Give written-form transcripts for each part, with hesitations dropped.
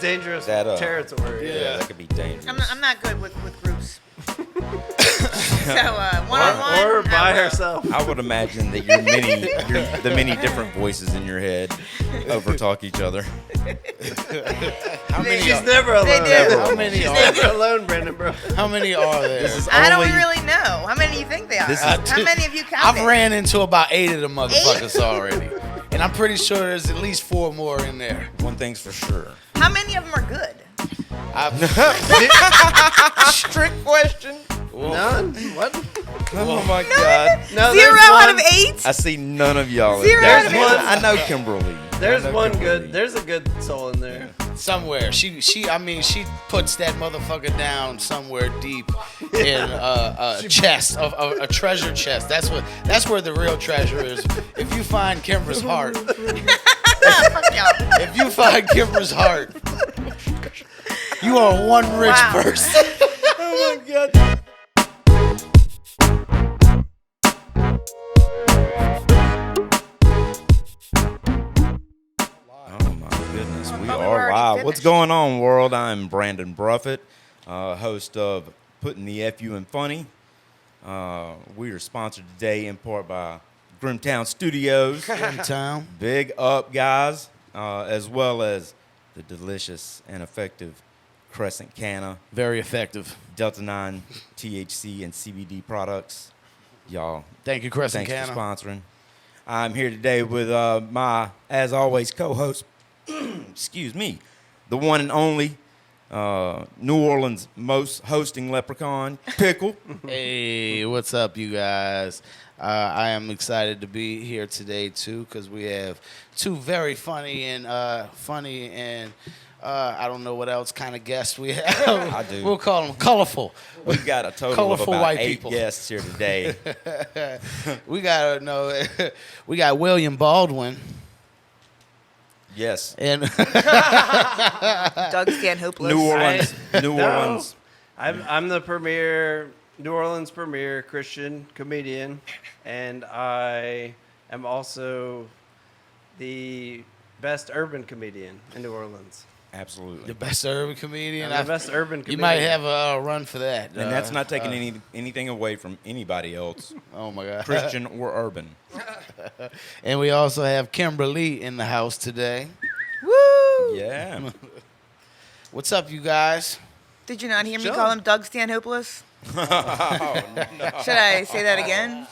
dangerous territory. Yeah, that could be dangerous. I'm not good with groups. So one-on-one Or by herself. I would imagine that the many different voices in your head overtalk each other. How many? She's never alone. They do. How many She's are never there? alone, Brandon, bro. How many are there? I don't really know. How many do you think they are? This is- How many of you counted? I've ran into about 8 of the motherfuckers already, and I'm pretty sure there's at least 4 more in there. One thing's for sure. How many of them are good? Strict question. None? What? Oh my God. No, 0 there's out one- of 8? I see none of y'all. 0 out of 8. I know Kymbra Li. There's I know one Kymbra good. Li. There's a good soul in there. Somewhere, she puts that motherfucker down somewhere deep in a chest, a treasure chest. That's where the real treasure is. If you find Kymbra's heart, Fuck y'all. if you find Kymbra's heart, you are one rich Wow. person. Oh my God. Oh my goodness, we thought we are were already live. What's finished. going on, world? I'm Brandon Bruffett, host of Putting the FU in Funny. We are sponsored today in part by Grimtown Studios. Town. Big up, guys, as well as the delicious and effective Crescent Canna, Very effective. Delta 9 THC and CBD products. Y'all, Thank you, Crescent thanks for Canna. sponsoring. I'm here today with my, as always, co-host, excuse me, the one and only New Orleans most hosting leprechaun, Pickle. Hey, what's up, you guys? I am excited to be here today too, because we have 2 very funny and I don't know what else kind of guests we have. I do. We'll call them colorful. We've got a total of Colorful about white 8 people. guests here today. We got we got William Baldwin Yes. and Doug Stan Hopeless. New Orleans. New No. Orleans. I'm the New Orleans premier Christian comedian, and I am also the best urban comedian in New Orleans. Absolutely. the best urban comedian. I'm the best urban You comedian. might have a run for that. And that's not taking anything away from anybody else, Oh my God. Christian or urban. And we also have Kymbra Li in the house today. Woo! Yeah. What's up, you guys? Did you not hear me Sure. call him Doug Stan Hopeless? Should I say that again?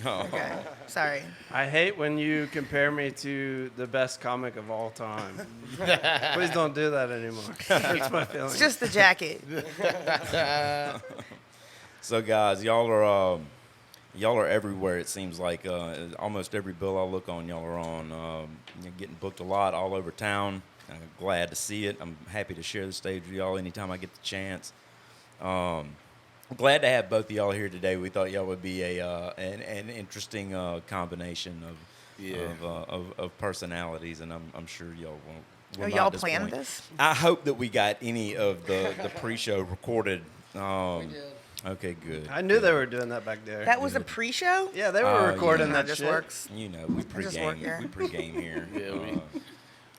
No. Okay. Sorry. I hate when you compare me to the best comic of all time. Please don't do that anymore. It hurts my feelings. It's just the jacket. So guys, y'all are everywhere. It seems like almost every bill I look on, y'all are on. You're getting booked a lot all over town. I'm glad to see it. I'm happy to share the stage with y'all anytime I get the chance. I'm glad to have both of y'all here today. We thought y'all would be an interesting combination of personalities, and I'm sure y'all won't. Oh, y'all planned this? I hope that we got any of the pre-show recorded. Okay, good. I knew they were doing that back there. That was a pre-show? Yeah, they were recording How that just shit. works. You know, we just work here. pregame here. Yeah,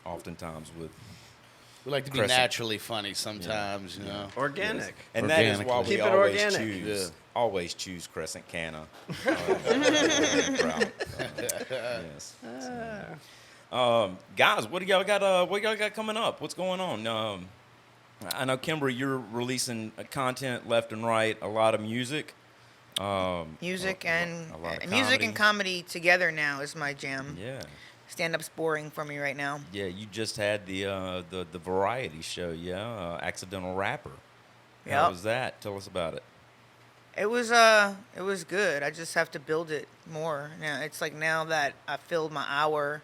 Oftentimes with, We like to be Crescent. naturally funny sometimes, you know. Organic. and that is why Organically. we Keep it always organic. choose always choose Crescent Canna. Yes. Guys, what do y'all got? What y'all got coming up? What's going on? I know, Kymbra, you're releasing content left and right. A lot of music. Music and a lot of music and comedy. comedy together now is my jam. Yeah. Stand-up's boring for me right now. Yeah, you just had the variety show, Accidental Rapper. How Yep. was that? Tell us about it. It was good. I just have to build it more. Now it's like now that I filled my hour,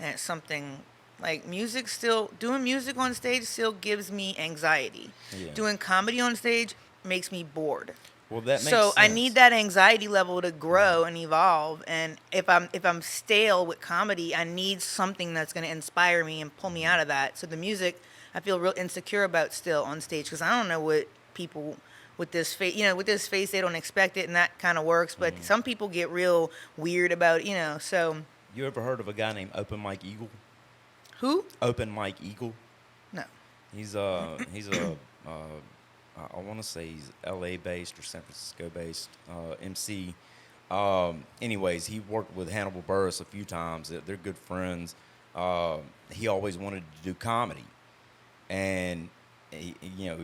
and it's something like music. Still doing music on stage still gives me anxiety. Yeah. Doing comedy on stage makes me bored. Well, that makes So I sense. need that anxiety level to grow and evolve. And if I'm stale with comedy, I need something that's going to inspire me and pull me out of that. So the music, I feel real insecure about still on stage because I don't know what people with this face, with this face, they don't expect it, and that kind of works. But some people get real weird about it, So You ever heard of a guy named Open Mike Eagle? who? Open Mike Eagle. No. He's a I want to say he's L.A. based or San Francisco based MC. Anyways, he worked with Hannibal Buress a few times. They're good friends. He always wanted to do comedy, and he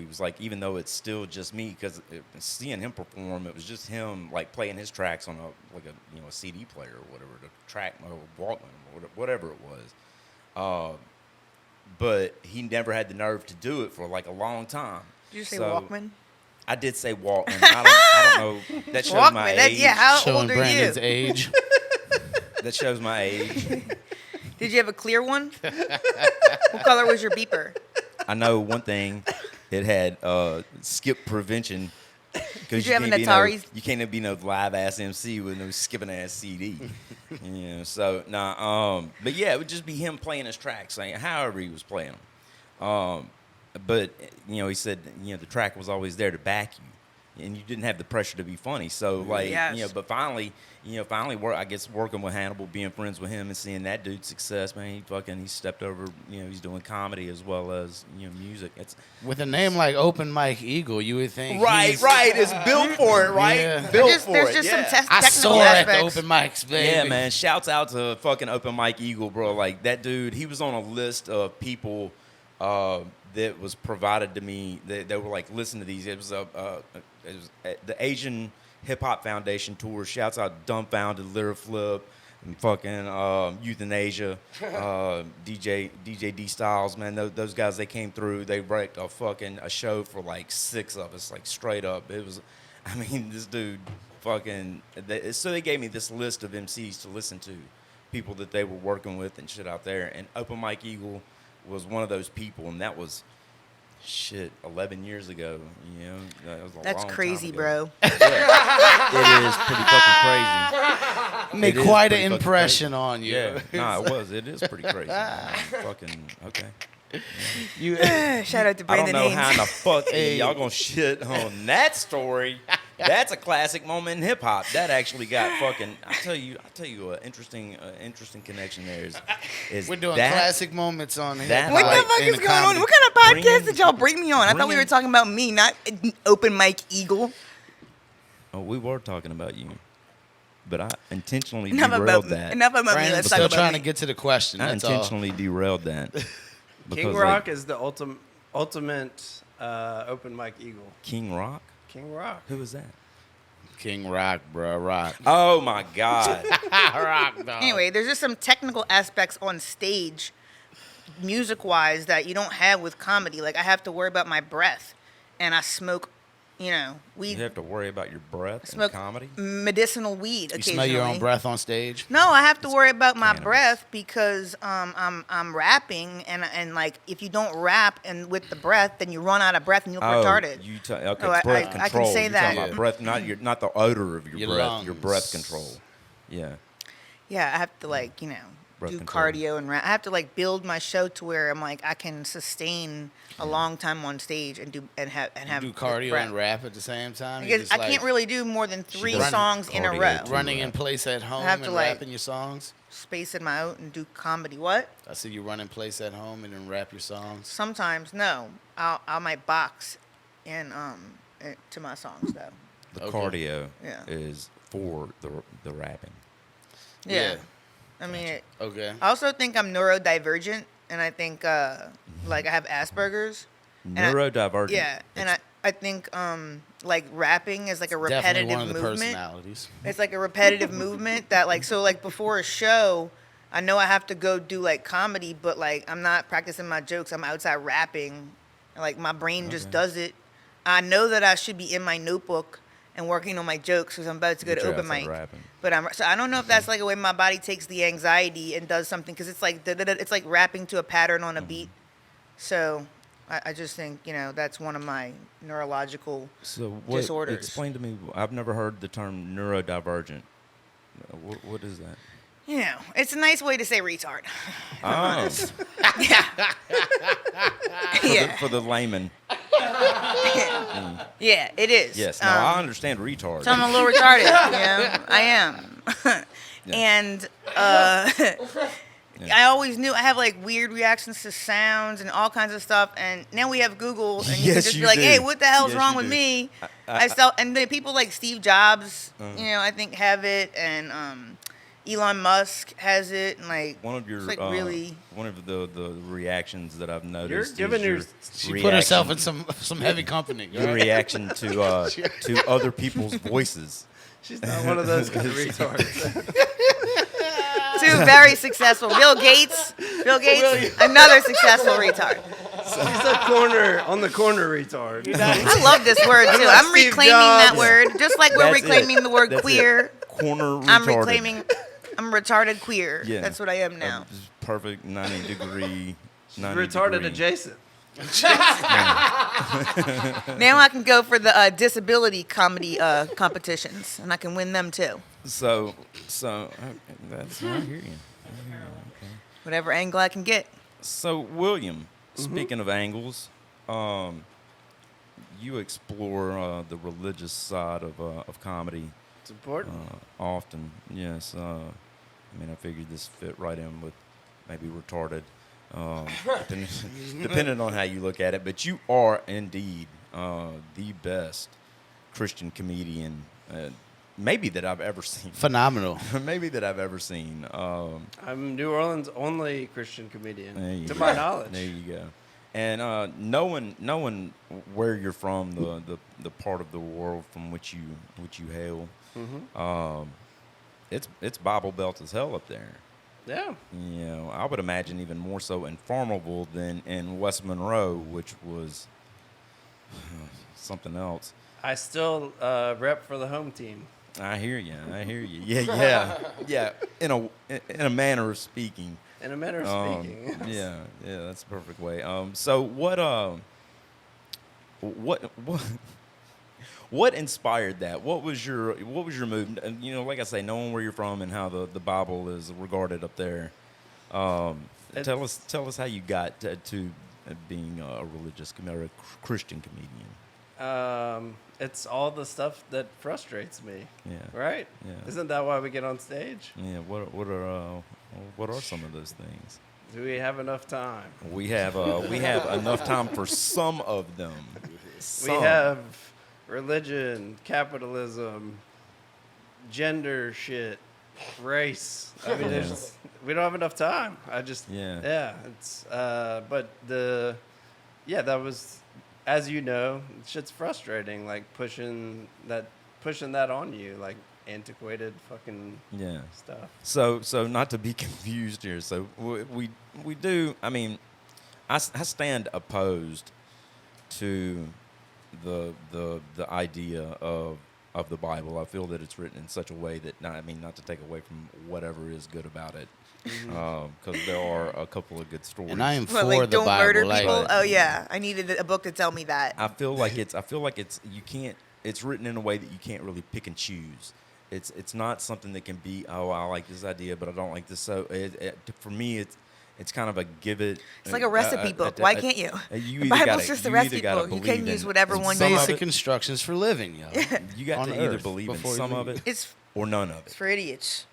was like, even though it's still just me, because seeing him perform, it was just him like playing his tracks on a CD player or whatever, the track or Baldwin or whatever it was. But he never had the nerve to do it for like a long time. Did you say Walkman? I did say Walkman. I don't know. That shows Walkman, my age. yeah, how Showing old are Brandon's you? age. That shows my age. Did you have a clear one? What color was your beeper? I know one thing. It had skip prevention. Did you have an can't be Atari? you can't be no live ass MC with no skipping ass CD. So but yeah, it would just be him playing his tracks, like however he was playing them. But he said the track was always there to back you, and you didn't have the pressure to be funny. So like Yes. but finally working with Hannibal, being friends with him, and seeing that dude's success, man, he stepped over. He's doing comedy as well as music. It's With a name like Open Mike Eagle, you would think right. It's built for it, right? Yeah. Built There's for just it. some Yeah. I technical saw it at the aspects. open mics, baby. Yeah, man. Shouts out to fucking Open Mike Eagle, bro. Like that dude, he was on a list of people that was provided to me. They were like, listen to these. It was the Asian Hip Hop Foundation tour. Shouts out Dumbfounded, Lyra Flip, and fucking Euthanasia, DJ D Styles, man. Those guys, they came through. They wrecked a show for like 6 of us, like straight up. It was, I mean, this dude fucking. So they gave me this list of MCs to listen to, people that they were working with and shit out there. And Open Mike Eagle was one of those people, and that was 11 years ago. That was a That's long time crazy, ago. bro. Yeah. It is pretty fucking crazy. Made It is quite pretty an fucking impression on you. Yeah, nah, it was. It is pretty crazy. Man. Fucking okay. You Shout out to I don't Brandon know Haynes. how in the fuck Hey. y'all gonna shit on that story. That's a classic moment in hip hop. That actually got fucking. I tell you, an interesting connection there is We're doing that, classic moments on here. that What the like, fuck in is the going on? comedy. What kind of podcast Bringing- did y'all bring me on? I thought we were bringing- talking about me, not Open Mike Eagle. Oh, we were talking about you, but I intentionally Enough derailed about that. enough about me. Brandon's Let's talk still about trying me. to get to the question. I That's all. intentionally derailed that. King Because, Rock like, is the ultimate open mic eagle. King Rock. King Rock. Who is that? King Rock, bro, rock. Oh my God. Rock, dog. Anyway, there's just some technical aspects on stage, music-wise, that you don't have with comedy. Like I have to worry about my breath, and I smoke, weed. You have to worry about your breath in Smoke comedy. medicinal weed You occasionally. smell your own breath on stage? No, I have to worry about my Cannabis. breath because I'm rapping and like if you don't rap and with the breath, then you run out of breath and you look retarded. Okay, Oh, I breath can control. say You're that. talking about breath, not the odor of your Your breath, your breath lungs. control. Yeah. Yeah, I have to Breath do control. cardio and rap. I have to build my show to where I'm like I can sustain a long time on stage and have You do good cardio breath. and rap at the same time? You Because just, I can't really do more than 3 does songs in a cardio row. too. running in place at home have to, and like- rapping your songs? Space them out and do comedy. What? I see you run in place at home and then rap your songs. Sometimes no. I might box in to my songs though. The Okay. cardio Yeah. is for the rapping. Yeah. I mean, Okay. I also think I'm neurodivergent, and I think I have Asperger's. And I- Neurodivergent. Yeah, and I think rapping is like a Definitely repetitive one of the movement. personalities. It's like a repetitive movement that before a show, I know I have to go do comedy, but I'm not practicing my jokes. I'm outside rapping, and, my brain just Okay. does it. I know that I should be in my notebook and working on my jokes because I'm about to go But to you're open outside mic. rapping. But I don't know if that's a way my body takes the anxiety and does something because it's it's like rapping to a pattern on a beat. So I just think that's one of my neurological So disorders. Explain to me. I've never heard the term neurodivergent. What is that? It's a nice way to say retard. Oh, Yeah, for the layman. yeah, it is. Yes. Now I understand retard. So I'm a little retarded. I am. And Yeah. I always knew I have like weird reactions to sounds and all kinds of stuff, and now we have Google, and you can Yes, just you be like, do. "Hey, what the hell's Yes, wrong you with do. me?" I- And then people like Steve Jobs, I think have it, and Elon Musk has it, and like One of your it's like really. one of the reactions that I've noticed giving is your your- She reaction, put herself in some heavy company. your right? reaction to other people's voices. She's not one of those kind of retards. Two very successful. Bill Gates, another successful retard. She's a on the corner retard. I love this word too. like I'm Steve reclaiming Jobs. that word, just like we're That's it. reclaiming the word That's queer. it. Corner retarded. I'm reclaiming. I'm retarded queer. Yeah. That's what I am now. Perfect 90 degree. 90 Retarded degree. adjacent. Now I can go for the disability comedy competitions, and I can win them too. So that's I hear you. Whatever angle I can get. So William, speaking of angles, you explore the religious side of comedy It's important. often. Yes, I mean I figured this fit right in with maybe retarded, depending on how you look at it. But you are indeed the best Christian comedian, maybe that I've ever seen. Phenomenal. Maybe that I've ever seen. I'm New Orleans' only Christian There comedian, you to go. my knowledge. There you go. And knowing where you're from, the part of the world from which you hail, it's Bible Belt as hell up there. Yeah. You know, I would imagine even more so in Farmerville than in West Monroe, which was something else. I still rep for the home team. I hear you. Yeah. In a manner of speaking. In a manner of speaking. Yeah, that's the perfect way. So what inspired that? What was your move? And, you know, like I say, knowing where you're from and how the Bible is regarded up there. Tell us how you got to being a religious or a Christian comedian. It's all the stuff that frustrates me. Yeah. Right? Yeah. Isn't that why we get on stage? Yeah. What are some of those things? Do we have enough time? We have enough time for some of them. We have religion, capitalism, gender shit, race. I mean, we don't have enough time. It's but that was, as you know, shit's frustrating. Like pushing that on you, like antiquated fucking stuff. So not to be confused here. So we do. I mean, I stand opposed to the idea of the Bible. I feel that it's written in such a way that not to take away from whatever is good about it, because there are a couple of good stories. And I am Well, for like, the don't Bible. murder like, people. Oh yeah, I needed a book to tell me that. I feel like it's you can't. It's written in a way that you can't really pick and choose. It's not something that can be, oh, I like this idea, but I don't like this. So for me, it's kind of a give it. It's like a recipe book. Why can't you? You The either Bible's gotta- just a you either recipe gotta book. You believe can in use whatever one you some of want. basic it. instructions for living, yo. You got on to either earth believe in before you some of leave. it It's or none of it. for idiots.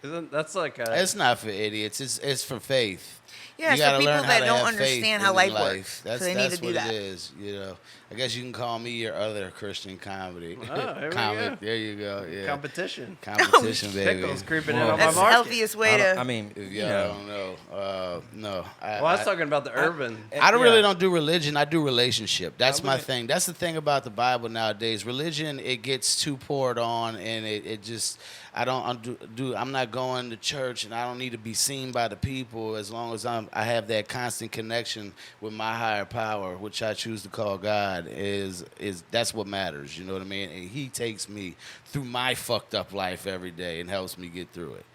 Isn't that's like a It's not for idiots. It's for faith. Yeah, You it's gotta for people learn how that to don't have faith understand how in life works. That's So they need to that's do what that. it is. You know, I guess you can call me your other Christian comedy. Oh, there we Comic. go. There you go. Yeah. competition. Competition, baby. Pickles creeping in Well, on my That's the market. healthiest way to. I mean, If you y'all know, don't know, no. Well, I was talking about the urban. I yeah. really don't do religion. I do relationship. That's my really- thing. That's the thing about the Bible nowadays. Religion, it gets too poured on, and it just. I'm not going to church, and I don't need to be seen by the people as long as I have that constant connection with my higher power, which I choose to call God. Is that's what matters. You know what I mean? And He takes me through my fucked up life every day and helps me get through it.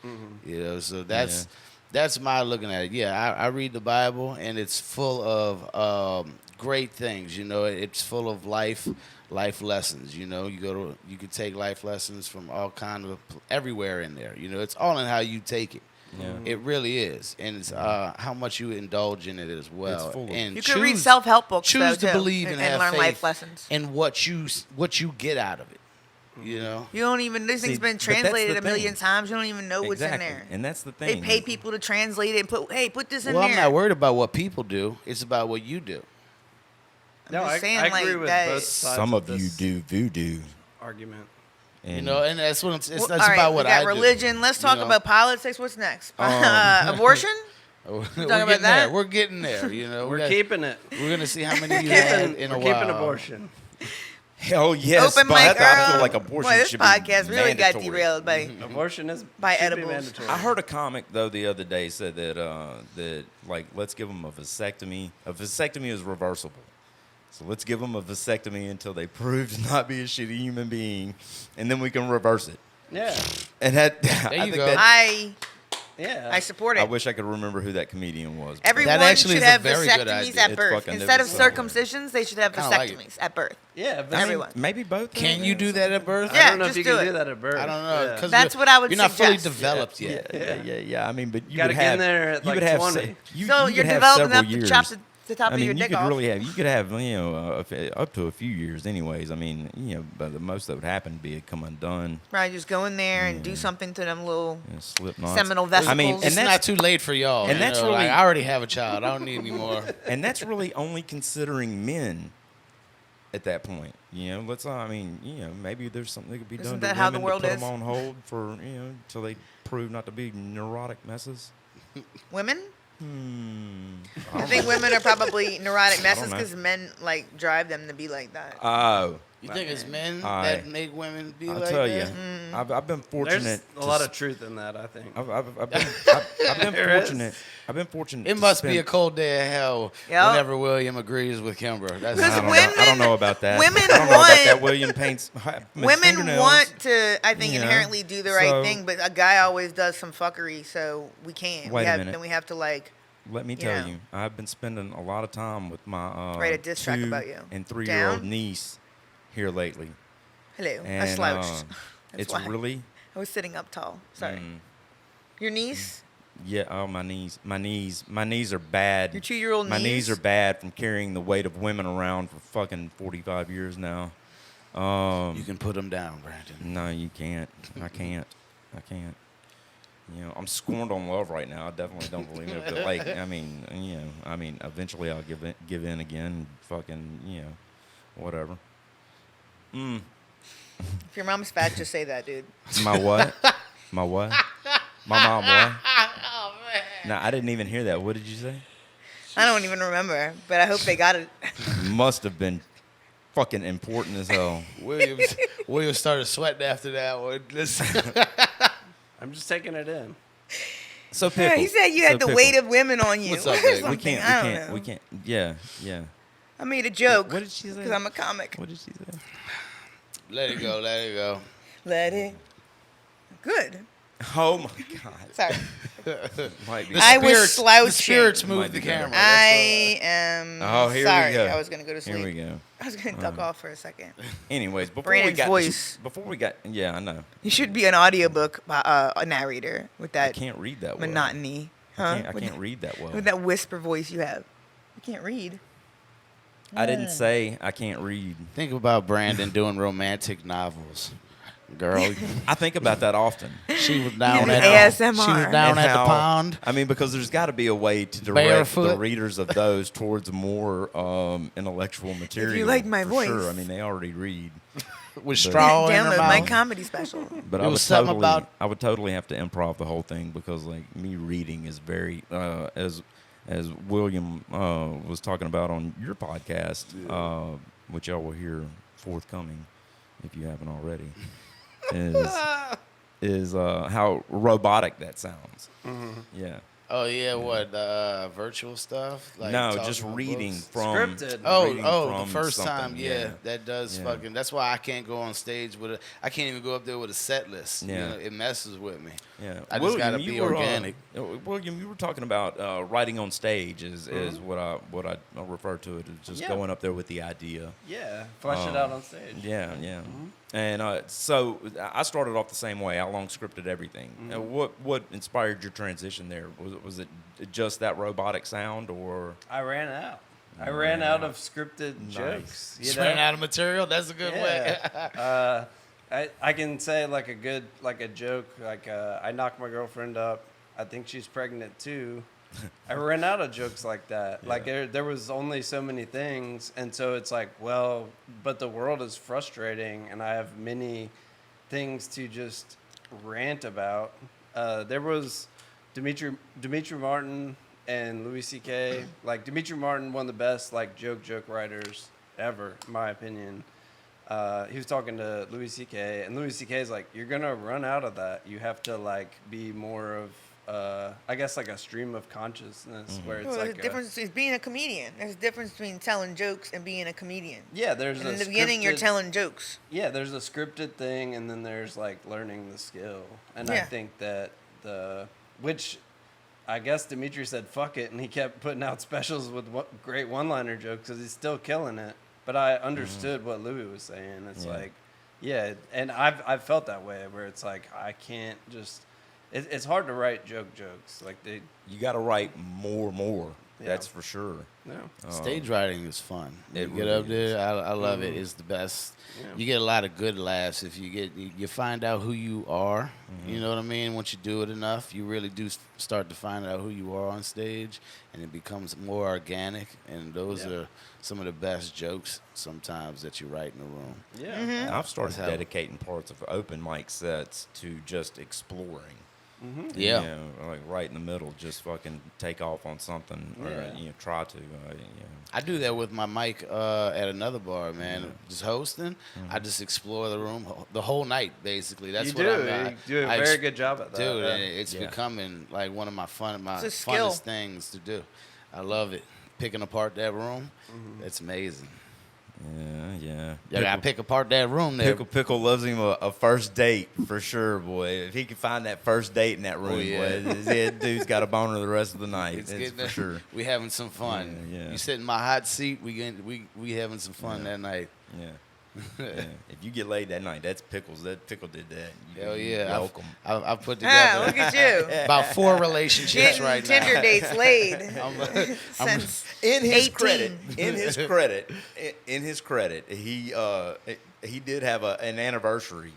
You know, so that's. That's my looking at it. Yeah, I read the Bible, and it's full of great things. You know, it's full of life lessons. You know, you can take life lessons from all kind of everywhere in there. You know, it's all in how you take it. Yeah. It really is, and it's how much you indulge in it as well. It's full of- And You can read self-help books, choose though, to too, believe and have learn faith life lessons. in what you get out of it. You know. You don't even. This thing's been but that's translated the a million thing. times. You don't even know what's in Exactly. there. And that's the They thing. pay people to translate it and put this in Well, there. I'm not worried about what people do. It's about what you do. No, just I saying, agree like, with that- both sides. Some of you this do voodoo. argument. And You know, and that's what it's Well, that's all right, about we what got I do. religion. Let's talk you know? about politics. What's next? Abortion? We're about getting that? there. We're getting there. You know, We're keeping it. We're gonna see how many you had in a We're while. keeping abortion. hell yes, Open but mic I Earl. feel like abortion Boy, this should podcast be really got mandatory. derailed by. Abortion is By should be edibles. mandatory. I heard a comic though the other day said that that like let's give them a vasectomy. A vasectomy is reversible, so let's give them a vasectomy until they prove to not be a shitty human being, and then we can reverse it. Yeah, And that There I you think go. that- yeah. I support it. I wish I could remember who that comedian was. but- Everyone actually should is a have very good vasectomies idea. at It's birth. fucking- Instead of it's circumcisions, they should have Kinda like it. vasectomies at birth. Yeah, but Everyone. Maybe both. Can you do that at birth? Yeah, I don't know if just you do can it. do that at birth. I don't know. Yeah. 'Cause That's what I would You're not fully suggest. developed Yeah, yet. yeah. I mean, but you Gotta would get in have, there at, you like, would have 20. se- you, So you you're could have developing several enough to years. chop the top I of mean, your you dick could off. really have, you could have, up to a few years, anyways. I mean, but the most that would happen would be it come undone, Right, just go in there and do something to them little slip knots. seminal I vesicles. mean, and It's that's not too late for y'all. and you that's know, really- like, I already have a child. I don't need any more. and that's really only considering men. At that point, I mean, maybe there's something that could be Isn't done that to how the women world to put is? them on hold for, till they prove not to be neurotic messes. women. I I don't think know. women are probably neurotic messes know. because men like drive them to be like that. Oh, You think it's men I- that make women be I'll like tell that? you, Mm. I've been fortunate. There's a lot of truth in that, I think. I've been There is. fortunate. I've been fortunate. It to must be spend- a cold day of hell Yep. whenever William agrees with Kymbra. That's Because I don't, women- know, I don't know about that. women I don't know about want- that. William paints. Women want to, I think, you know, inherently do the right so- thing, but a guy always does some fuckery, so we can't. Wait a minute. Then we have to like. Let me you tell know. you, I've been spending a lot of time with my Write a diss track 2 about you. and 3-year-old Down? niece here lately, Hello, I and slouched. That's it's why. really I was sitting up tall. Sorry. mm, Your niece? yeah. Oh, my knees are bad. Your 2-year-old My niece? knees are bad from carrying the weight of women around for fucking 45 years now. You can put them down, Brandon. No, you can't. I can't. I'm scorned on love right now. I definitely don't believe it. But like, I mean, eventually I'll give in again. Fucking, whatever. If your mom's fat, just say that, dude. My what? My what? My mom what? No, I didn't even hear that. What did you say? I don't even remember, but I hope they got it. Must have been fucking important as hell. William started sweating after that one. Listen. I'm just taking it in. So Yeah, pickle. he said you had the pickle. weight of women on you. What's up, or babe? something. We I don't can't. know. We can't. Yeah. I made a joke. What did she say? Because I'm a comic. What did she say? Let it go. Let it go. Let it. Good. Oh my God. Sorry. Might be. I was The slouching. spirits Might moved be the better. camera. I am Oh, here we sorry. go. I was going to go to sleep. Here we go. I was going to duck off for a second. Anyways, before Brandon's voice. yeah, I know. You should be an audiobook a narrator with I that can't read that well. monotony. Huh? I can't read that well. With that whisper voice you have. You can't read. I didn't say I can't read. Think about Brandon doing romantic novels. Girl, I think about that often. she was down Maybe at ASMR. She was down And at how- the pond. I mean, because there's got to be a way to direct the Barefoot. readers of those towards more intellectual material. like my for voice. Sure. I mean, they already read. With straw in her Download my mouth. comedy special. But It I was would something about- I would totally have to improv the whole thing because like me reading is very as William was talking about on your podcast, which y'all will hear forthcoming if you haven't already, is how robotic that sounds. Yeah. Oh yeah, what virtual stuff? Like No, talking just about reading books? from. Scripted. reading The from first time, something, yeah, that does Yeah. fucking. That's why I can't go on stage with a. I can't even go up there with a set list. Yeah. You know, it messes with me. Yeah, I just gotta be organic. William, you were talking about writing on stage is what I refer to it as just Yeah. going up there with the idea. Yeah, flesh it out on stage. Yeah. And so I started off the same way. I long scripted everything. What inspired your transition there? Was it just that robotic sound, or I ran out. I ran out of scripted jokes. You Just know? ran out of material. That's a good way. Yeah. I can say like a joke, like I knocked my girlfriend up. I think she's pregnant too. I ran out of jokes like that. Yeah. Like there was only so many things, and so it's like, well, but the world is frustrating, and I have many things to just rant about. There was Dimitri Martin and Louis C.K. Like Dimitri Martin, one of the best like joke writers ever, in my opinion. He was talking to Louis C.K. and Louis C.K. is like, you're gonna run out of that. You have to like be more of I guess like a stream of consciousness where it's Well, like there's a difference between being a comedian. There's a difference between telling jokes and being a comedian. yeah, there's And a in the beginning, you're scripted- telling jokes. Yeah, there's a scripted thing, and then there's like learning the skill. And I Yeah. think that which I guess Dimitri said fuck it, and he kept putting out specials with great one-liner jokes because he's still killing it. But I understood what Louis was saying. It's Yeah. like, yeah, and I've felt that way where it's like I can't just. It's hard to write jokes like they. You got to write more. Yeah. That's for sure. No. Stage writing is fun. It You get really up there, I love it. It's the best. Yeah. You get a lot of good laughs if you find out who you are. You know what I mean? Once you do it enough, you really do start to find out who you are on stage, and it becomes more organic. And those Yeah. are some of the best jokes sometimes that you write in a room. Yeah. Mm-hmm. I've started That's how- dedicating parts of open mic sets to just exploring. Yeah. You know, like right in the middle, just fucking take off on something, or Yeah. try to. I do that with my mic at another bar, man. Just hosting, I just explore the room the whole night, basically. That's You what do. I'm. You do a very good job at that. Dude, yeah. and it's Yeah. becoming like one of my It's a skill. funnest things to do. I love it. Picking apart that room, it's amazing. Yeah. You gotta pick apart that room there. Pickle loves him a first date for sure, boy. If he can find that first date in that room, yeah. boy, his dude's got a boner the rest of the night. It's It's getting for sure. We having some fun. Yeah. You sit in my hot seat. We having some fun that night. Yeah. Yeah. If you get laid that night, that's Pickles. That Pickle did that. Hell you're yeah! welcome. I've put Ah, together look at you. about 4 relationships Getting right Tinder now. dates laid I'm- since In his 18. credit, in his credit, he did have an anniversary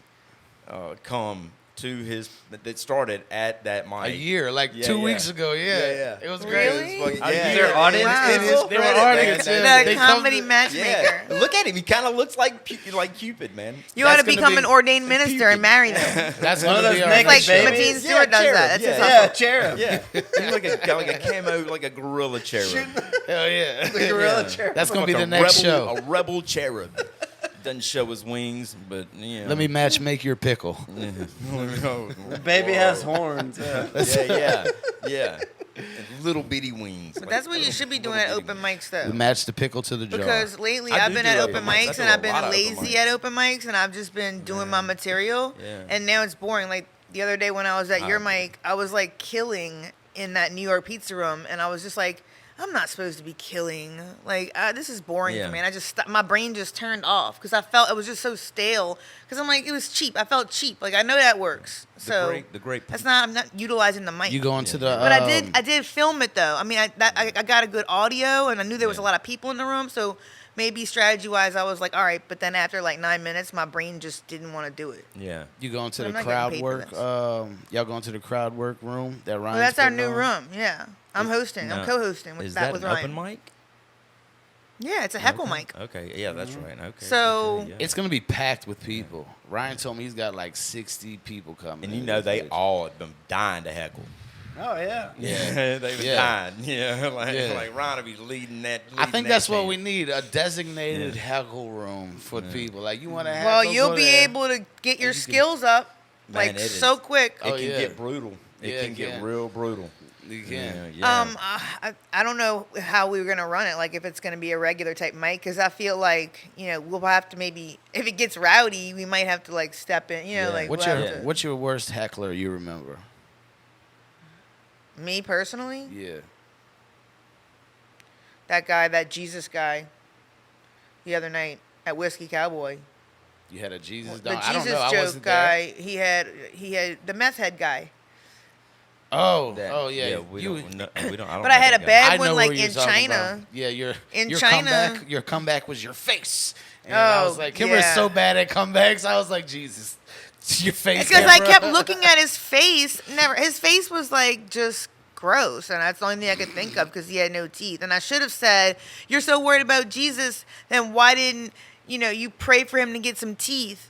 come to his that started at that mic. A year, like Yeah, 2 yeah. weeks ago. Yeah, it was great. Really? It was fucking- Are yeah. you their audience Wow. In his people? They were credit, man. audience, yeah. That- The They come comedy to- matchmaker. Yeah. Look at him. He kind of looks like Cupid, man. You ought to That's gonna become be- an ordained minister and marry them. That's One of gonna those be our naked It's like next show. Mateen Stewart does cherub, that. That's his yeah. hustle. Cherub. Yeah, he's like a camo, like a gorilla cherub. Hell yeah. The gorilla Yeah. cherub. That's gonna Like be the a next rebel, show. A rebel cherub. Doesn't show his wings, but you know. Let me match make your pickle. The baby has horns. Yeah. yeah. And little bitty wings. But that's what you should be doing at open mics, We though. match the pickle to the jar. Because lately I I've do been do at open open mics. I mics do and a I've been lot of open lazy mics. at open mics and I've just been doing my material. Yeah. And now it's boring. Like the other day when I was at your Ah. mic, I was like killing in that New York pizza room, and I was just like, I'm not supposed to be killing. Like this is boring Yeah. for me. And I just my brain just turned off because I felt it was just so stale. Because I'm like, it was cheap. I felt cheap. Like I know that works. So the great that's not. I'm not utilizing the mic. you going to the But I did film it though. I mean, I got a good audio, and I knew there was a lot of people in the room. So maybe strategy wise, I was like, all right. But then after like 9 minutes, my brain just didn't want to do it. Yeah. You going to But the I'm not getting crowd paid for work? this. Y'all going to the crowd work room that Ryan's Well, that's our putting new on? room. Yeah, I'm hosting. I'm Now, co-hosting with Is that that with an Ryan. open mic? Yeah, it's a heckle Okay. mic. Okay. Yeah, that's right. Okay. So- okay, yeah. It's gonna be packed with people. Ryan told me he's got like 60 people coming. and in you know this they bitch. all have been dying to heckle. Oh yeah. Yeah, they were Yeah. dying. Yeah, Yeah. like Ron will be leading that. I think that that's what team. we need, a designated Yeah. heckle room for people. Like you want to have. Well, you'll be able to get your you can- skills up Man, like it is- so quick. It Oh, can yeah. get brutal. It Yeah, can it get can. real brutal. You can. Yeah. I don't know how we were gonna run it. Like if it's gonna be a regular type mic, because I feel like we'll have to maybe if it gets rowdy, we might have to like step in. Yeah. Like What's we'll your have to- What's your worst heckler you remember? me personally? Yeah. That guy, that Jesus guy, the other night at Whiskey Cowboy. You had a Jesus The dog. I don't Jesus know. I joke wasn't guy. He had the meth head guy. Oh, That- yeah. we You, don't. No, we don't. I don't But I know had that a guy. bad I one know like where you're in talking China. about. Yeah, In your China- comeback was your face. And I was Oh, like, Kimbra's yeah. so bad at comebacks. I was like, Jesus, your face. Because I Kimbra. kept looking at his face. His face was like just gross, and that's the only thing I could think of because he had no teeth. And I should have said, "You're so worried about Jesus, then why didn't you pray for him to get some teeth?"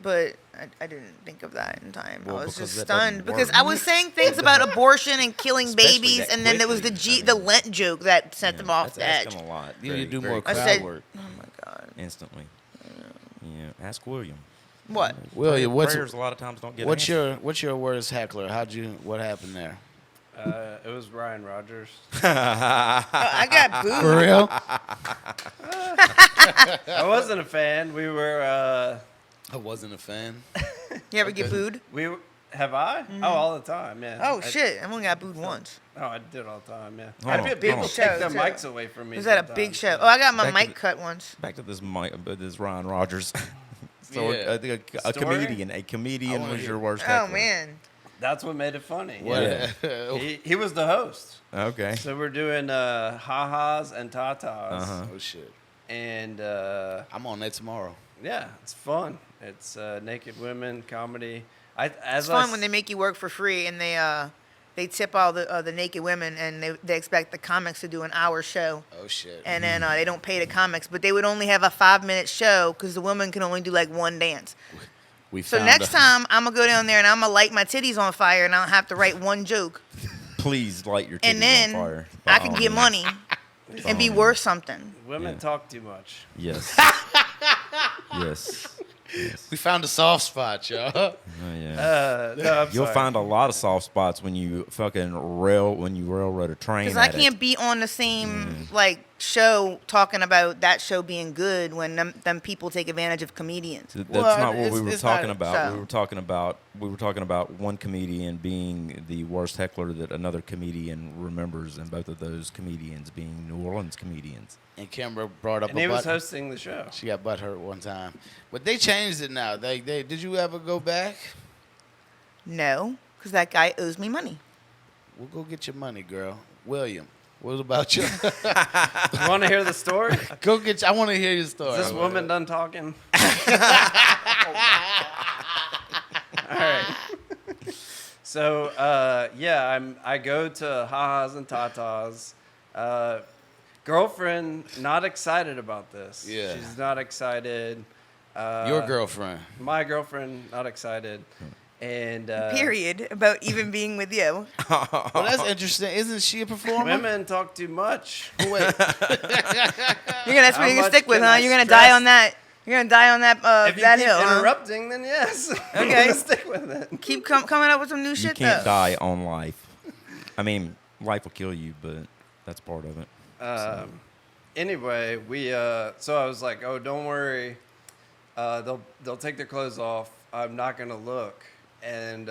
But I didn't think of that in time. Well, I was because just that doesn't stunned because work. I was saying things about abortion and killing Especially babies, that and then there was the quickly. I the mean, Lent joke that sent them off That's the edge. asking a lot. You need to do Very more I crowd said, work. "Oh my god, instantly. Yeah. Ask William. what?" William, Prayers a lot of times don't get what's answered. your worst heckler? What happened there? It was Ryan Rogers. Oh, I got booed. For real? I wasn't a fan. We were. I wasn't a fan. You ever get booed? Have I? Oh, all the time. Yeah. Oh shit! I only got booed once. Oh, I did all the time. Yeah. Hold on, People hold on. take their Show, mics too. away from me. It was at a big sometimes. show. Oh, I got my Back to mic the- cut once. Back to this this Ryan Rogers. So Yeah. a Story? comedian. A I comedian wanna was hear- your worst Oh heckler. man. That's what made it funny. What? Yeah. He was the host. Okay. So we're doing ha-has and ta-tas. Uh-huh. Oh shit! And I'm on that tomorrow. yeah, it's fun. It's naked women comedy. It's fun when they make you work for free and they tip all the naked women and they expect the comics to do an hour show Oh shit! and then they don't pay the comics, but they would only have a 5-minute show because the woman can only do like one dance. We So found next time I'm gonna go down there and I'm gonna light my titties on fire and I'll have to write one joke Please light your titties and then on fire. I By can all get means. money and be worth something. women Yeah. talk too much. Yes. Yes. Yes. We found a soft spot, y'all. Oh, yeah. No, I'm You'll sorry. find a lot of soft spots when you railroad a train. Because I at it. can't be on the same like show talking about that show being good when them people take advantage of comedians. That's Well, not what it's- we were it's not talking a about. show. We were talking about one comedian being the worst heckler that another comedian remembers, and both of those comedians being New Orleans comedians. And Kymbra brought up And a he was butt. hosting the show. She got butt hurt one time, but they changed it now. They did you ever go back? No, because that guy owes me money. We'll go get your money, girl. William, what about you? You want to hear the story? Go get. I want to hear your story. Is this woman done talking? All right. So I go to ha-has and ta-tas. Girlfriend not excited about this. Yeah. She's not excited. Your girlfriend. My girlfriend not excited. And Period. About even being with you. Well, that's interesting. Isn't she a performer? women talk too much. Wait, That's what How you're gonna much stick with, can huh? I You're gonna stress? die on that. You're gonna die on that If you that keep hill. Huh? interrupting, then yes. I'm Okay. gonna stick with it. Keep coming up with some new You shit can't though. die on life. I mean, life will kill you, but that's part of it. Anyway, so I was like, oh, don't worry. They'll take their clothes off. I'm not gonna look. And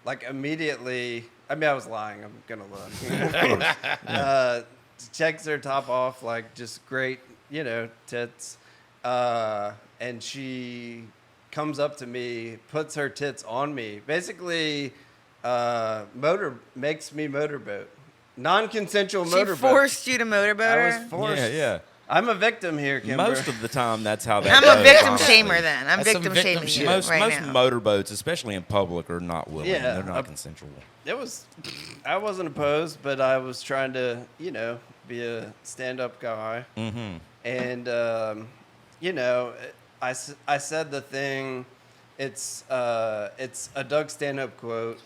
like immediately, I mean, I was lying. I'm gonna look. Checks her top off, like just great, tits. And she comes up to me, puts her tits on me. Basically, makes me motorboat. Non-consensual She motorboat. forced you to motorboat I her. was forced. Yeah, yeah. I'm a victim here, Kimber. Most of the time, that's how that I'm goes, a victim honestly. shamer then. I'm That's some victim victim shaming shit. you Most right most now. motorboats, especially in public, are not willing. Yeah, They're not consensual. I wasn't opposed, but I was trying to, be a stand-up guy. Mm-hmm. And, I said the thing, it's a Doug stand-up quote,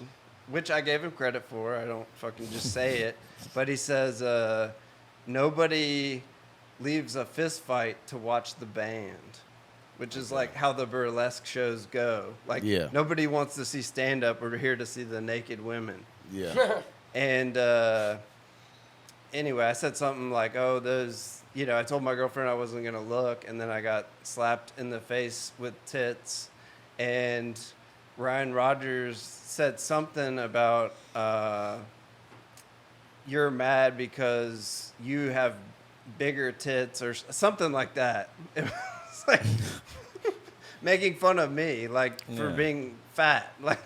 which I gave him credit for. I don't fucking just say it. But he says, nobody leaves a fist fight to watch the band, which is like how the burlesque shows go. Like, Yeah. nobody wants to see stand-up. We're here to see the naked women. yeah. And anyway, I said something like, oh, those, I told my girlfriend I wasn't going to look, and then I got slapped in the face with tits. And Ryan Rogers said something about, you're mad because you have bigger tits or something like that. It was like making fun of me, like, for Yeah. being fat. Like,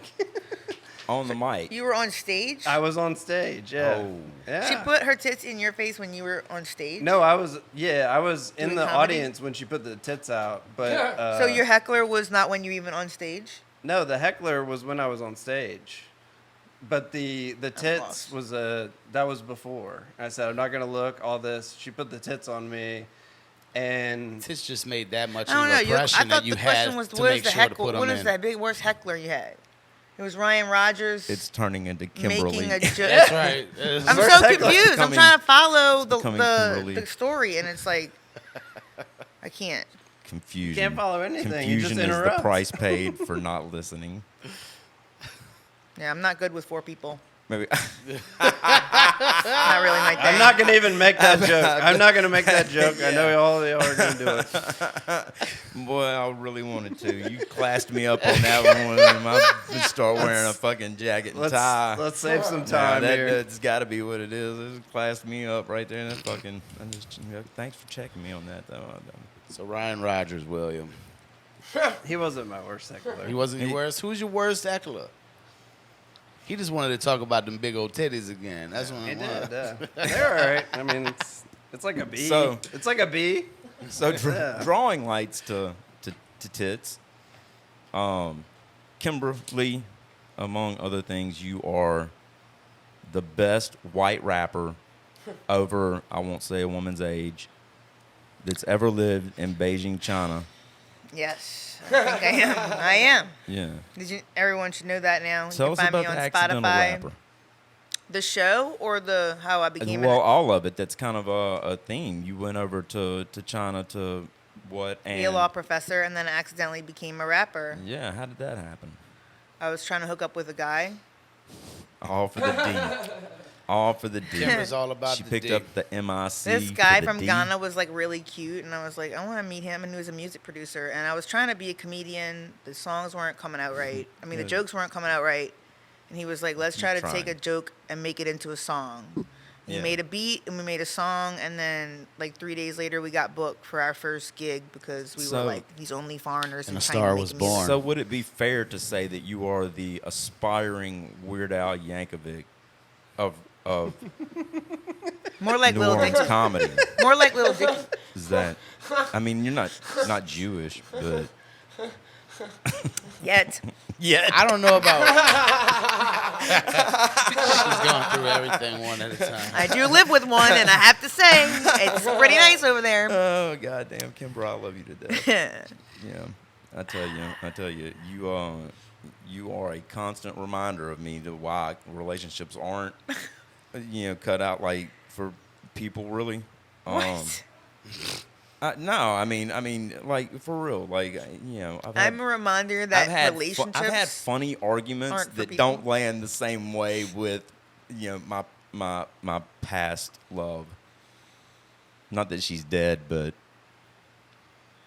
on the mic. You were on stage? I was on stage. Yeah. Oh. Yeah. She put her tits in your face when you were on stage? No, I was. Yeah, I was in Doing the comedy? audience when she put the tits out. But So your heckler was not when you were even on stage? no, the heckler was when I was on stage. But the tits lost. was that was before. I said I'm not gonna look all this. She put the tits on me, and This just made that much I don't of know. an I impression thought that you the had question was, to what is make the sure to heckler? put them What is in. that big worst heckler you had? It was Ryan Rogers It's turning into Kymbra making Li. a joke. That's right. I'm Worst so heckler. confused. I'm Becoming- trying to follow becoming Kymbra Li. the story, and it's like I can't. Confusion. can't follow anything. You just Confusion is the interrupt. price paid for not listening. Yeah, I'm not good with 4 people. Maybe. Not really my thing. I'm not gonna even make that joke. I'm not gonna make that joke. I know all of y'all are gonna do it. Boy, I really wanted to. You classed me up on that one. I would start wearing a fucking jacket and tie. Let's save some Nah, time here. that's got to be what it is. It classed me up right there. And that fucking. Thanks for checking me on that, though. So Ryan Rogers, William. He wasn't my worst heckler. He wasn't your worst. Who's your worst heckler? He just wanted to talk about them big old titties again. That's what He I did. want. They're all right. I mean, it's like a bee. So- it's like a bee. So Yeah. drawing lights to tits. Kymbra Li, among other things, you are the best white rapper over, I won't say a woman's age, that's ever lived in Beijing, China. Yes, I think I am. I am. Yeah. Everyone should know that now. Tell you us can find about me on the accidental Spotify. rapper. The show or the how I became Well, all of it. That's kind of a theme. You went over to China to what? be And a law professor, and then I accidentally became a rapper. yeah, how did that happen? I was trying to hook up with a guy. All for the D. All for the D. Kimbra's all about She the picked D. up the MIC. This for guy the from D. Ghana was like really cute, and I was like, I want to meet him. And he was a music producer, and I was trying to be a comedian. The songs weren't coming out right. I mean, the jokes weren't coming out right. And he was like, let's try to take a trying. joke and make it into a song. He Yeah. made a beat, and we made a song, and then like 3 days later, we got booked for our first gig because we were So- like these only foreigners And who a trying to star make was music. born. So would it be fair to say that you are the aspiring Weird Al Yankovic of More like New Little Orleans Dicky. comedy? More like Little Dicky. Is that? I mean, you're not Jewish, but Yet. yeah. I don't know about. She's going through everything one at a time. I do live with one, and I have to say, it's pretty nice over there. Oh goddamn, Kymbra, I love you to death. Yeah, I tell you, you are a constant reminder of me to why relationships aren't, cut out like for people really. What? No, I mean, like for real, like I'm a reminder that relationships. I've had funny arguments aren't for that people. don't land the same way with, my past love. Not that she's dead, but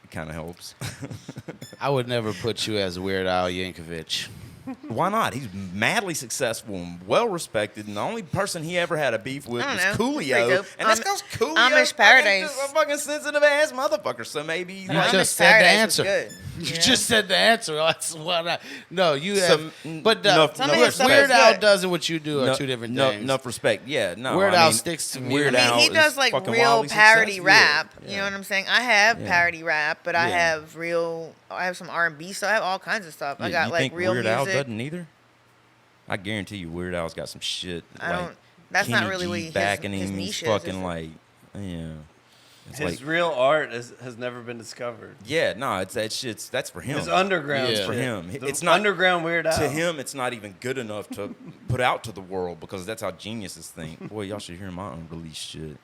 it kind of helps. I would never put you as Weird Al Yankovic. Why not? He's madly successful and well respected, and the only person he ever had a beef with I was don't know. He's pretty Coolio. dope. And that's because Coolio Amish Paradise. a fucking sensitive ass motherfucker. So maybe You like, just Amish said the Paradise was answer. good. You Yeah. just said the answer. That's what I. No, you have. Some- But enough- Some enough of his stuff Weird is Al good. does and what you do are two different things. Enough respect. Yeah, no. Weird I Al mean, sticks to me. Weird I Al mean, he is does like fucking real wildly parody successful. rap. Yeah. You know what I'm saying? I have Yeah. parody rap, but I Yeah. have I have some R&B stuff. I have all kinds of stuff. I Yeah, got you like think real Weird music. Al doesn't either? I guarantee you, Weird Al's got some shit. I like don't- that's not Kenny really what G's his backing niche him. is, He's is fucking it? like, yeah. It's His like, real art has never been discovered. yeah, no, it's that shit's that's for him. His underground Yeah. shit. For him. The It's not- underground Weird Al. To him, it's not even good enough to put out to the world because that's how geniuses think. Boy, y'all should hear my unreleased shit.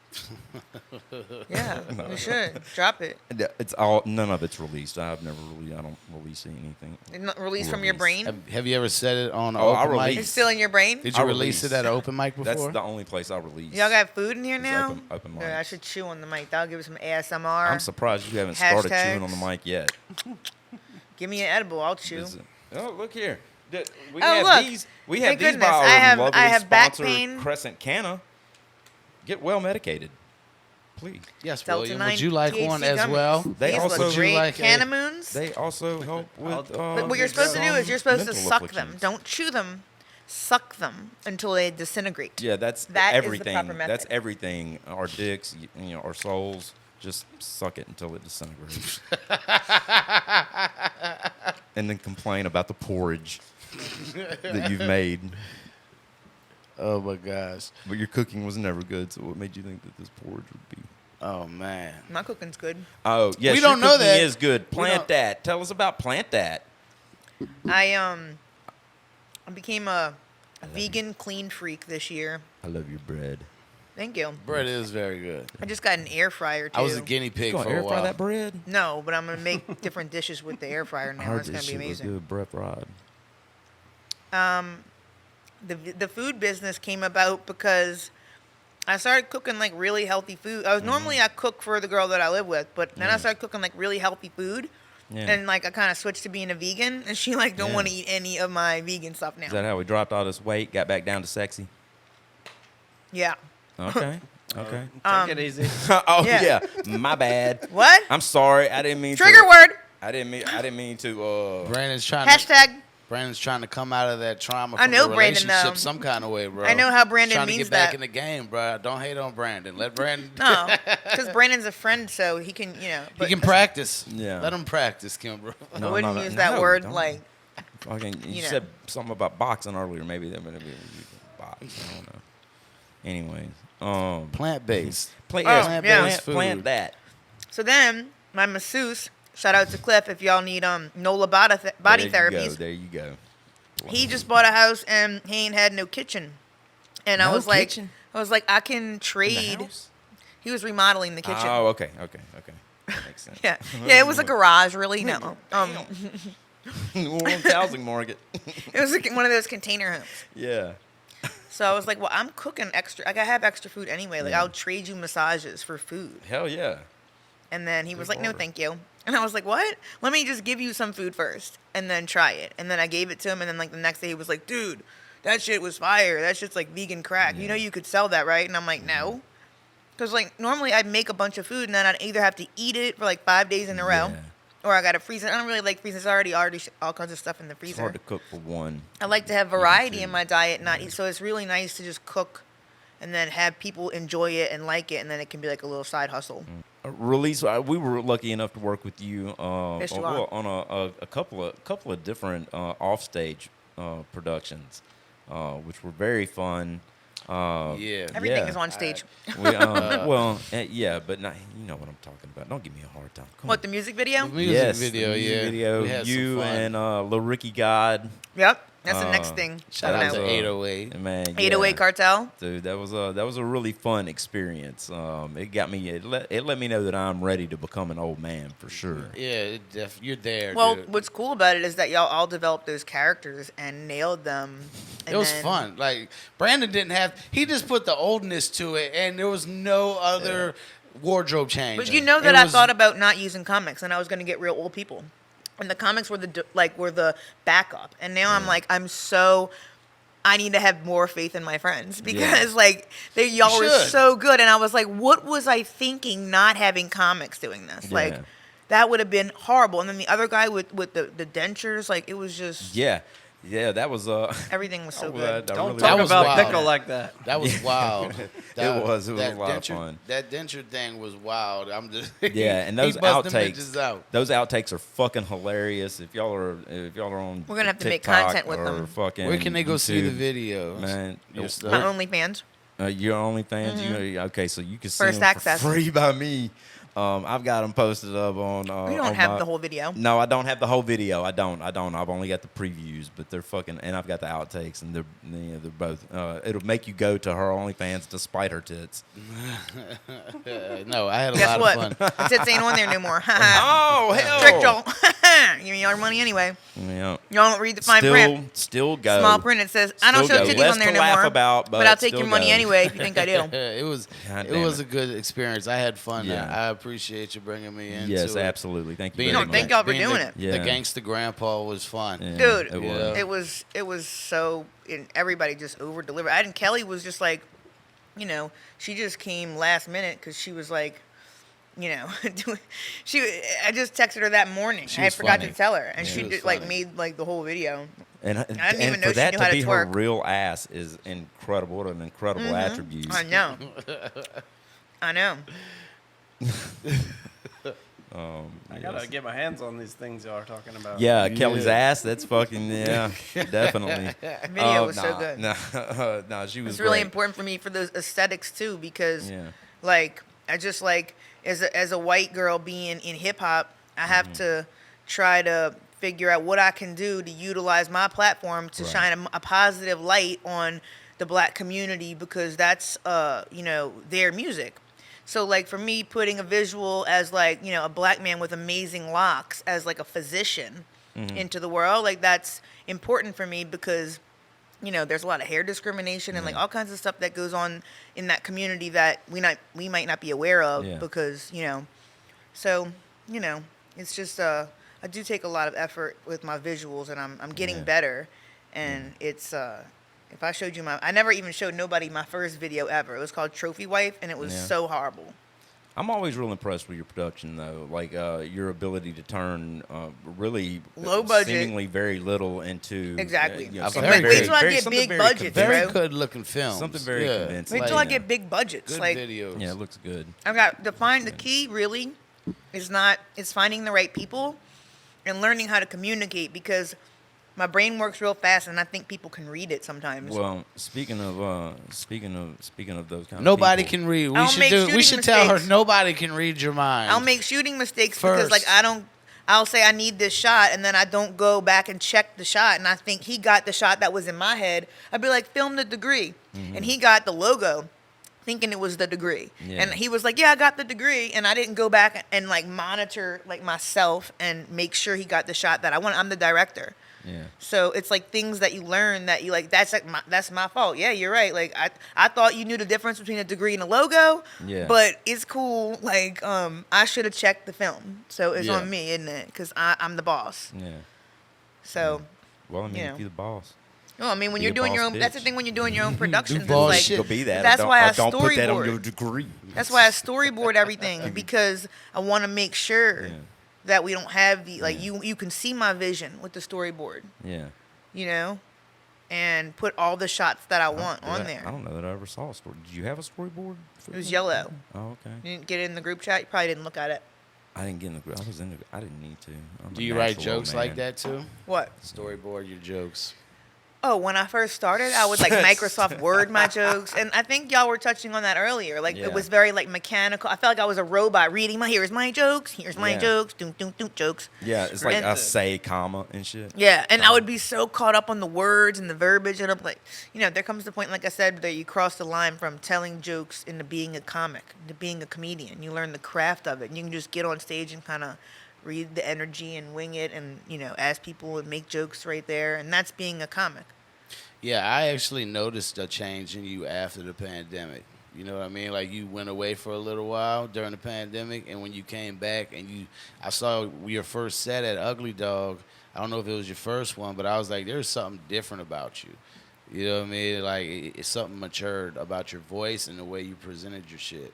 Yeah, you should drop it. It's all none of it's released. I don't release anything. It's not released from your Release. brain. Have you ever said it on an Oh, I open mic? release. It's still in your brain. Did you I release it release. at an open mic before? That's the only place I release. Y'all got food in here It's now? open Yeah, I mics. should chew on the mic. That'll give us some ASMR. I'm surprised you haven't started chewing on the Hashtags. mic yet. Give me an edible. I'll chew. Is it- Oh, look here. We Oh, have look. these. We Thank have these goodness. by our I have lovely back sponsor, pain. Crescent Canna. Get well medicated, please. Yes, Delta William. 9 Would you like THC one as gummies. well? They These also- look Would you great. like a- Canamoons. They also help with. But what you're supposed to do is you're supposed to mental suck them. afflictions. Don't chew them. suck them until they disintegrate. Yeah, that's That is the everything. proper method. That's everything. Our dicks, our souls, just suck it until it disintegrates. And then complain about the porridge that you've made. Oh my gosh. But your cooking was never good, so what made you think that this porridge would be? Oh man. My cooking's good. Oh, yes, We don't your know cooking that. is good. We Plant don't- that. Tell us about Plant That. I became a vegan clean freak this year. I love your bread. Thank you. Bread is very good. I just got an air fryer too. I was a guinea You pig gonna for a air fry while. that bread? No, but I'm gonna make different dishes with the air fryer I now. heard It's this gonna be shit was amazing. good. Bread fried. The food business came about because I started cooking like really healthy food. I was normally I cook for the girl that I live with, but then I started cooking like really healthy food. Yeah. And like I kind of switched to being a vegan, and she like don't Yeah. want to eat any of my vegan stuff now. Is that how we dropped all this weight, got back down to sexy? Yeah. Okay. Okay. Take it easy. Oh Yeah. yeah. My bad. What? I'm sorry. I didn't mean Trigger to. word. I didn't mean to. Brandon's trying to come out of that trauma I from know the Brandon, relationship though. some kind of way, bro. I know how Brandon trying to means get back that. in the game, bro. Don't hate on Brandon. Let Brandon. No, because Brandon's a friend, so he can, He But can practice. Yeah. Let him practice, Kymbra. I No, wouldn't no, use no, that word don't. like. Fucking, you you know. said something about boxing earlier. Maybe that would be box. I don't know. Anyways, Plant based. plant, Oh, yes, yeah. plant, Food. plant that. So then my masseuse, shout out to Cliff if y'all need Nola body There you go, therapies. there you go. He just bought a house and he ain't had no kitchen, and I No was like, kitchen? I can In the trade. house? He was remodeling the kitchen. Oh, okay. That makes sense. Yeah, yeah, it was a garage, really. No, New Orleans housing market. it was like one of those container homes. Yeah. So I was like, well, I'm cooking extra. Like I have extra food anyway. Like Yeah. I'll trade you massages for food. Hell yeah. And then he was like, no, barter. thank you. And I was like, what? Let me just give you some food first and then try it. And then I gave it to him. And then like the next day he was like, dude, that shit was fire. That shit's like vegan crack. You know you could sell that, right? And I'm like, no. Because like normally I'd make a bunch of food and then I'd either have to eat it for like 5 days in a row. Yeah. Or I got to freeze it. I don't really like freezing. It's already all kinds of stuff in the It's freezer. hard to cook for one. I like to have variety in too. my diet, not eat. So it's really nice to just cook and then have people enjoy it and like it. And then it can be like a little side hustle. Release. We were lucky enough to work with you Yes, you well, are. on a couple of different offstage productions, which were very fun. Yeah. Everything yeah. is on stage. We, yeah, but not, you know what I'm talking about. Don't give me a hard time. Come What, on. the music video? The music Yes, video, the music yeah. video. We had some You fun. and Lil Ricky God. Yep. That's the next thing. Shout coming out to out. 808. Man, 808 yeah. Cartel. Dude, that was a really fun experience. It got me. It let me know that I'm ready to become an old man for sure. Yeah, you're there, Well, dude. what's cool about it is that y'all all developed those characters and nailed them. And It was then- fun. Like Brandon didn't have. He just put the oldness to it, and there was no other wardrobe change. But you know that I thought about not using comics, and I was going to get real old people, and the comics were the backup. And now I'm like, I need to have more faith in my friends because y'all were should. so good. And I was like, what was I thinking not having comics doing this? Like Yeah. that would have been horrible. And then the other guy with the dentures, like it was just Yeah, that was everything was so I good. Don't really- talk was about wild. Pickle like that. that was wild. It was a that lot of denture, fun. That denture thing was wild. I'm just Yeah, and those he bust them outtakes, bitches out. those outtakes are fucking hilarious. If y'all are on, We're gonna have to make TikTok content with or them. Fucking Where can they go see the YouTube, video? man? Your My stuff. OnlyFans. Your OnlyFans, okay, so you can see First them access. for free by me. I've got them posted up on. We don't on have my- the whole video. No, I don't have the whole video. I don't. I've only got the previews, but they're fucking. And I've got the outtakes, and they're both. It'll make you go to her OnlyFans despite her tits. No, I had a Guess lot what? of fun. The tits ain't on there no more. Oh hell! Tricked y'all. Give me all your money anyway. Yeah. Y'all don't read the fine print. Still go. Small print. It says, I don't Still show go. titties Less on there to no laugh more. about, but I'll take still your money go. anyway if you think I do. It was God it damn was it. a good experience. I had fun. Yeah. I appreciate you bringing me in. Yes, to it. absolutely. Thank you Being very No, much. thank y'all for being doing the, it. Yeah. The gangster grandpa was fun. Yeah, Dude, it was. Yeah. it was so, and everybody just over delivered. And Kelly was just like, she just came last minute because she was like, I just texted her that morning. She I was forgot funny. to tell her, and Yeah, she she was did, like funny. made like the whole video. And didn't even know for she that knew to how to be her twerk. real ass is incredible. What an incredible attribute. I know. I know. I gotta get my hands on these things y'all are talking about. Yeah, Kelly's ass. That's fucking definitely. Video was so Nah, good. Nah, she was It's really great. important for me for those aesthetics too, because Yeah. like I just like as a white girl being in hip hop, I have to try to figure out what I can do to utilize my platform to Right. shine a positive light on the black community, because that's their music. So like for me, putting a visual as like a black man with amazing locks as like a physician into the world, like that's important for me, because there's a lot of hair discrimination and like all kinds of stuff that goes on in that community that we might not be aware of, Yeah. because so it's just I do take a lot of effort with my visuals, and I'm getting Yeah. better, and it's if I showed you I never even showed nobody my first video ever. It was called Trophy Wife, and it was Yeah. so horrible. I'm always real impressed with your production, though. Like your ability to turn really Low budget. seemingly very little into Exactly. You know, I've something heard Wait till I very- get something big very budgets, convincing. Very bro. good looking films. Something very yeah. convincing. Wait till Like, I get big budgets. Good like videos. Yeah, it looks good. I've got to find the key really is finding the right people and learning how to communicate, because my brain works real fast and I think people can read it sometimes. Well, speaking of those kind Nobody of people, can read. I'll make We shooting should tell her mistakes. nobody can read your mind. I'll make shooting mistakes because like First. I'll say I need this shot, and then I don't go back and check the shot, and I think he got the shot that was in my head. I'd be like, film the degree. And he got the logo thinking it was the degree. Yeah. And he was like, yeah, I got the degree, and I didn't go back and like monitor like myself and make sure he got the shot that I want. I'm the director. Yeah. So it's like things that you learn that you like. That's my fault. Yeah, you're right. Like I thought you knew the difference between a degree and a logo. Yeah. But it's cool. Like I should have checked the film. So it's Yeah. on me, isn't it? Because I'm the boss. Yeah. So Well, I mean, You know. if you're the boss, no, I mean when Be you're a doing your boss own. That's the bitch. thing when you're doing your own productions. It's boss like, shit. go be that. That's or don't, why I or don't put that on storyboard. your degree. That's why I storyboard everything, because I want to make sure Yeah. that we don't have the like Yeah. you can see my vision with the storyboard. Yeah. And put all the shots that I want on I there. don't know that I ever saw a story. Did you have a storyboard? It was yellow. Oh, okay. You didn't get it in the group chat. You probably didn't look at it. I didn't get in the group. I didn't need to. I'm Do a you write natural jokes man. like that too? What? Storyboard your jokes. Oh, when I first started, I would like Microsoft Word my jokes, and I think y'all were touching on that earlier. Like Yeah. it was very like mechanical. I felt like I was a robot reading here's my jokes, here's my Yeah. jokes, doom doom doom jokes. Yeah, it's like And- I say comma and shit. Yeah, and I would be so caught up on the words and the verbiage, and I'm like, there comes the point, like I said, that you cross the line from telling jokes into being a comic, to being a comedian. You learn the craft of it, and you can just get on stage and kind of read the energy and wing it, and ask people and make jokes right there, and that's being a comic. Yeah, I actually noticed a change in you after the pandemic. You know what I mean? Like you went away for a little while during the pandemic, and when you came back, and I saw your first set at Ugly Dog. I don't know if it was your first one, but I was like, there's something different about you. You know what I mean? Like it's something matured about your voice and the way you presented your shit.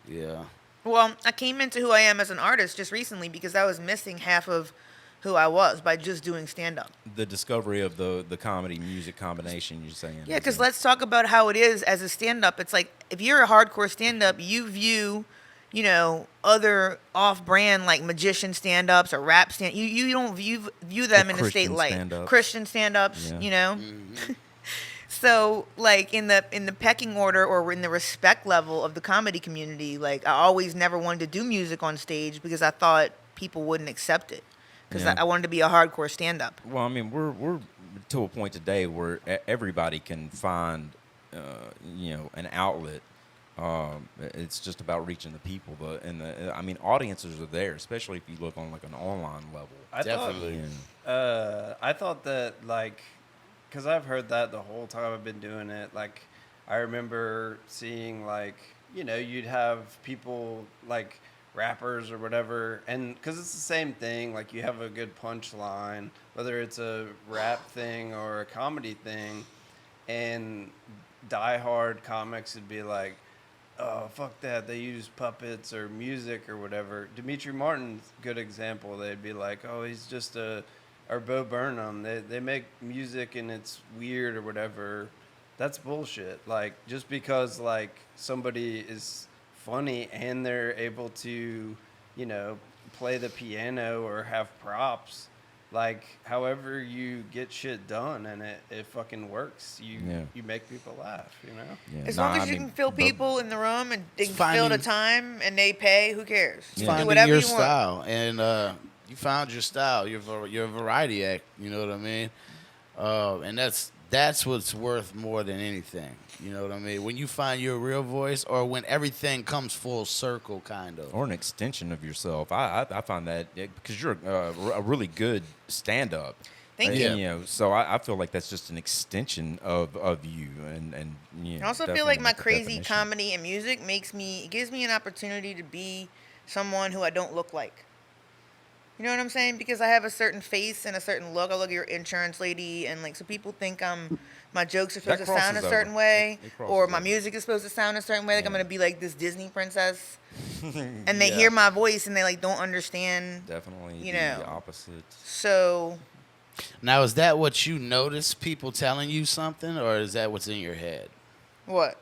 Yeah. Well, I came into who I am as an artist just recently because I was missing half of who I was by just doing stand-up. The discovery of the comedy music combination you're saying. Yeah, because let's talk about how it is as a stand-up. It's like if you're a hardcore stand-up, you view, other off-brand like magician stand-ups or rap stand. You don't view them Or in the state Christian light. stand-ups. Christian stand-ups, Yeah. So like in the pecking order or in the respect level of the comedy community, like I always never wanted to do music on stage because I thought people wouldn't accept it. Because Yeah. I wanted to be a hardcore stand-up. Well, I mean, we're to a point today where everybody can find, an outlet. It's just about reaching the people. Audiences are there, especially if you look on like an online level. Definitely. I thought that, like, because I've heard that the whole time I've been doing it. Like, I remember seeing, like, you'd have people, like, rappers or whatever, and because it's the same thing, like, you have a good punchline, whether it's a rap thing or a comedy thing, and diehard comics would be like, oh, fuck that, they use puppets or music or whatever. Dimitri Martin's a good example. They'd be like, oh, he's just a or Bo Burnham. They make music and it's weird or whatever. That's bullshit. Like, just because like somebody is funny and they're able to, you know, play the piano or have props, like however you get shit done and it fucking works, you make people laugh, you know. Yeah. As Nah, long as I you mean, can fill but- people in the room and they It's can fill the finding- time and they pay, who cares? Yeah. Do Finding whatever your you want. style, and you found your style. You're a variety act. You know what I mean? And that's what's worth more than anything. You know what I mean? When you find your real voice, or when everything comes full circle, kind of. Or an extension of yourself. I find that because you're a really good stand-up. Thank you. You know, so I feel like that's just an extension of you, and you know, I also feel like definitely my not the crazy definition. comedy and music gives me an opportunity to be someone who I don't look like. You know what I'm saying? Because I have a certain face and a certain look. I look at your insurance lady, and like, so people think my jokes are supposed That to sound a crosses certain over. way, It crosses or my over. music is supposed to sound a certain way. Like I'm Yeah. gonna be like this Disney princess, and they Yeah. hear my voice and they like don't understand. Definitely you the know. opposite. So Now, is that what you notice? People telling you something, or is that what's in your head? what?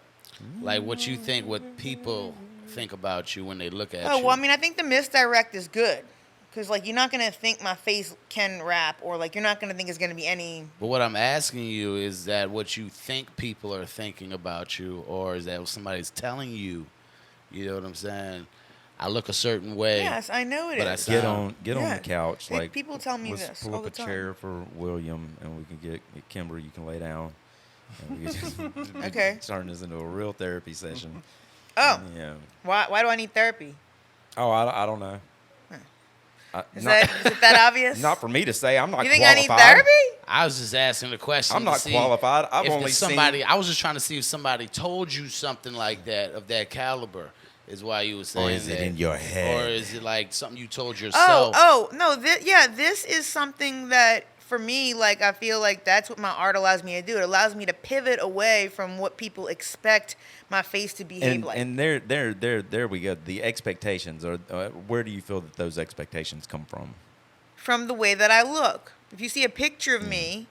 Like what you think, what people think about you when they look at Oh you? well, I mean, I think the misdirect is good. Because, like, you're not going to think my face can rap, or, like, you're not going to think it's going to be any... But what I'm asking you is that what you think people are thinking about you, or is that what somebody's telling you? You know what I'm saying? I look a certain way. Yes, I know it But I is. Get sound- on Yeah. the couch. Hey, Like people tell me let's this pull all up the a time. chair for William, and we can get Kymbra. You can lay down. And we can just Okay. turn this into a real therapy session. Oh, Yeah. why do I need therapy? Oh, I don't know. Is it that obvious? Not for me to say. I'm not You think qualified. I need therapy? I was just asking the question. I'm to not see qualified. I've if only there's somebody. seen. I was just trying to see if somebody told you something like that of that caliber. Is why you were saying Or is it that. in your head? Or is it like something you told yourself? No, this is something that, for me, like, I feel like that's what my art allows me to do. It allows me to pivot away from what people expect my face to behave And, like. and there we go. The expectations are. Where do you feel that those expectations come from? From the way that I look. If you see a picture of me,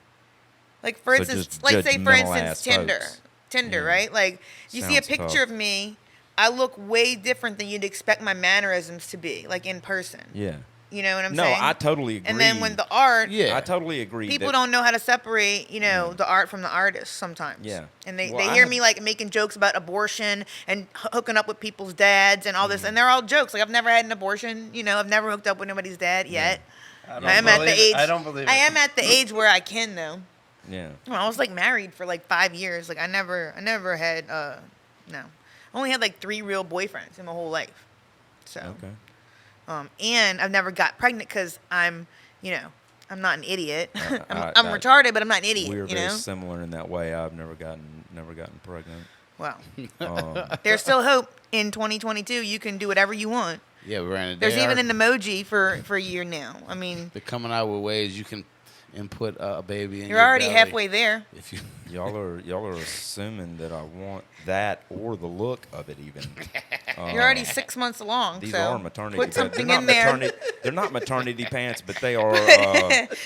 like, for So instance, just like, say, for judgmental instance, ass Tinder. folks. Tinder, Yeah. right? Like, you see a Sounds picture tough. of me, I look way different than you'd expect my mannerisms to be, like, in person. Yeah. You know what I'm No, saying? I totally agree. And then when the art, Yeah. I totally agree. people that- don't know how to separate, you know, the art from the artist sometimes. Yeah. And they, Well, they I hear have- me, like, making jokes about abortion and hooking up with people's dads and all this, and they're all jokes. Like, I've never had an abortion, you know, I've never hooked up with anybody's dad yet. I I am at the age. I don't believe it. I am at the age where I can, though. Yeah. Well, I was like married for like 5 years. Like I never had no. I only had like 3 real boyfriends in my whole life. So, Okay. and I've never got pregnant because I'm, you know, I'm not an idiot. I'm I- retarded, but I'm not an idiot. We're you very know. similar in that way. I've never gotten pregnant. Well, Um, there's still hope in 2022. You can do whatever you want. Yeah, Brandon. There's they even are, an emoji for a year now. I mean, They're coming out with ways you can input a baby in you're your already belly. halfway there. If you, y'all are assuming that I want that or the look of it even. You're already 6 months along. These so are maternity put pants. something They're in not there. They're not maternity pants, but they are.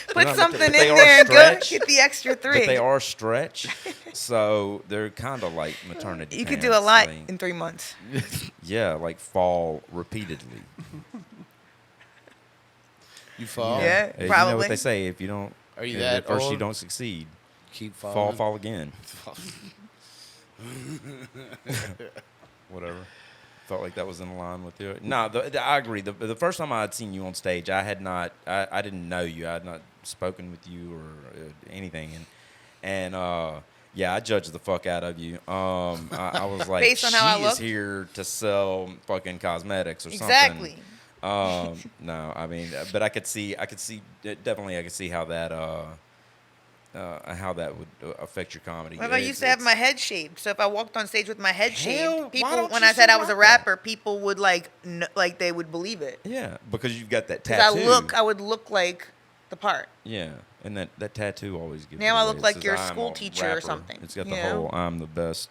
Put not something in but they are there and go stretch, get the extra 3. But they are stretch, so they're kind of like maternity. You could pants. do a lot They- in 3 months. yeah, like fall repeatedly. you fall. Yeah. You know Probably. what they say: if you don't, Are you if that it- or she old? don't succeed, Keep falling. fall again. Whatever. Felt like that was in line with you. No, I agree. The first time I had seen you on stage, I didn't know you. I had not spoken with you or anything, and yeah, I judged the fuck out of you. I was like, Based on how I she is looked? here to sell fucking cosmetics or Exactly. something. No, I mean, but I could see definitely I could see how that would affect your comedy. Well, I used to have my head shaved, so if I walked on stage with my head Hell, shaved, why people, don't when you I said still I was a rock that? rapper, people would like they would believe it. Yeah, because you've got that Because tattoo. I would look like the part. Yeah, and that tattoo always gives. Now it I away. look It like says, you're a "I'm school teacher or rapper." something, It's got you the know? whole "I'm the best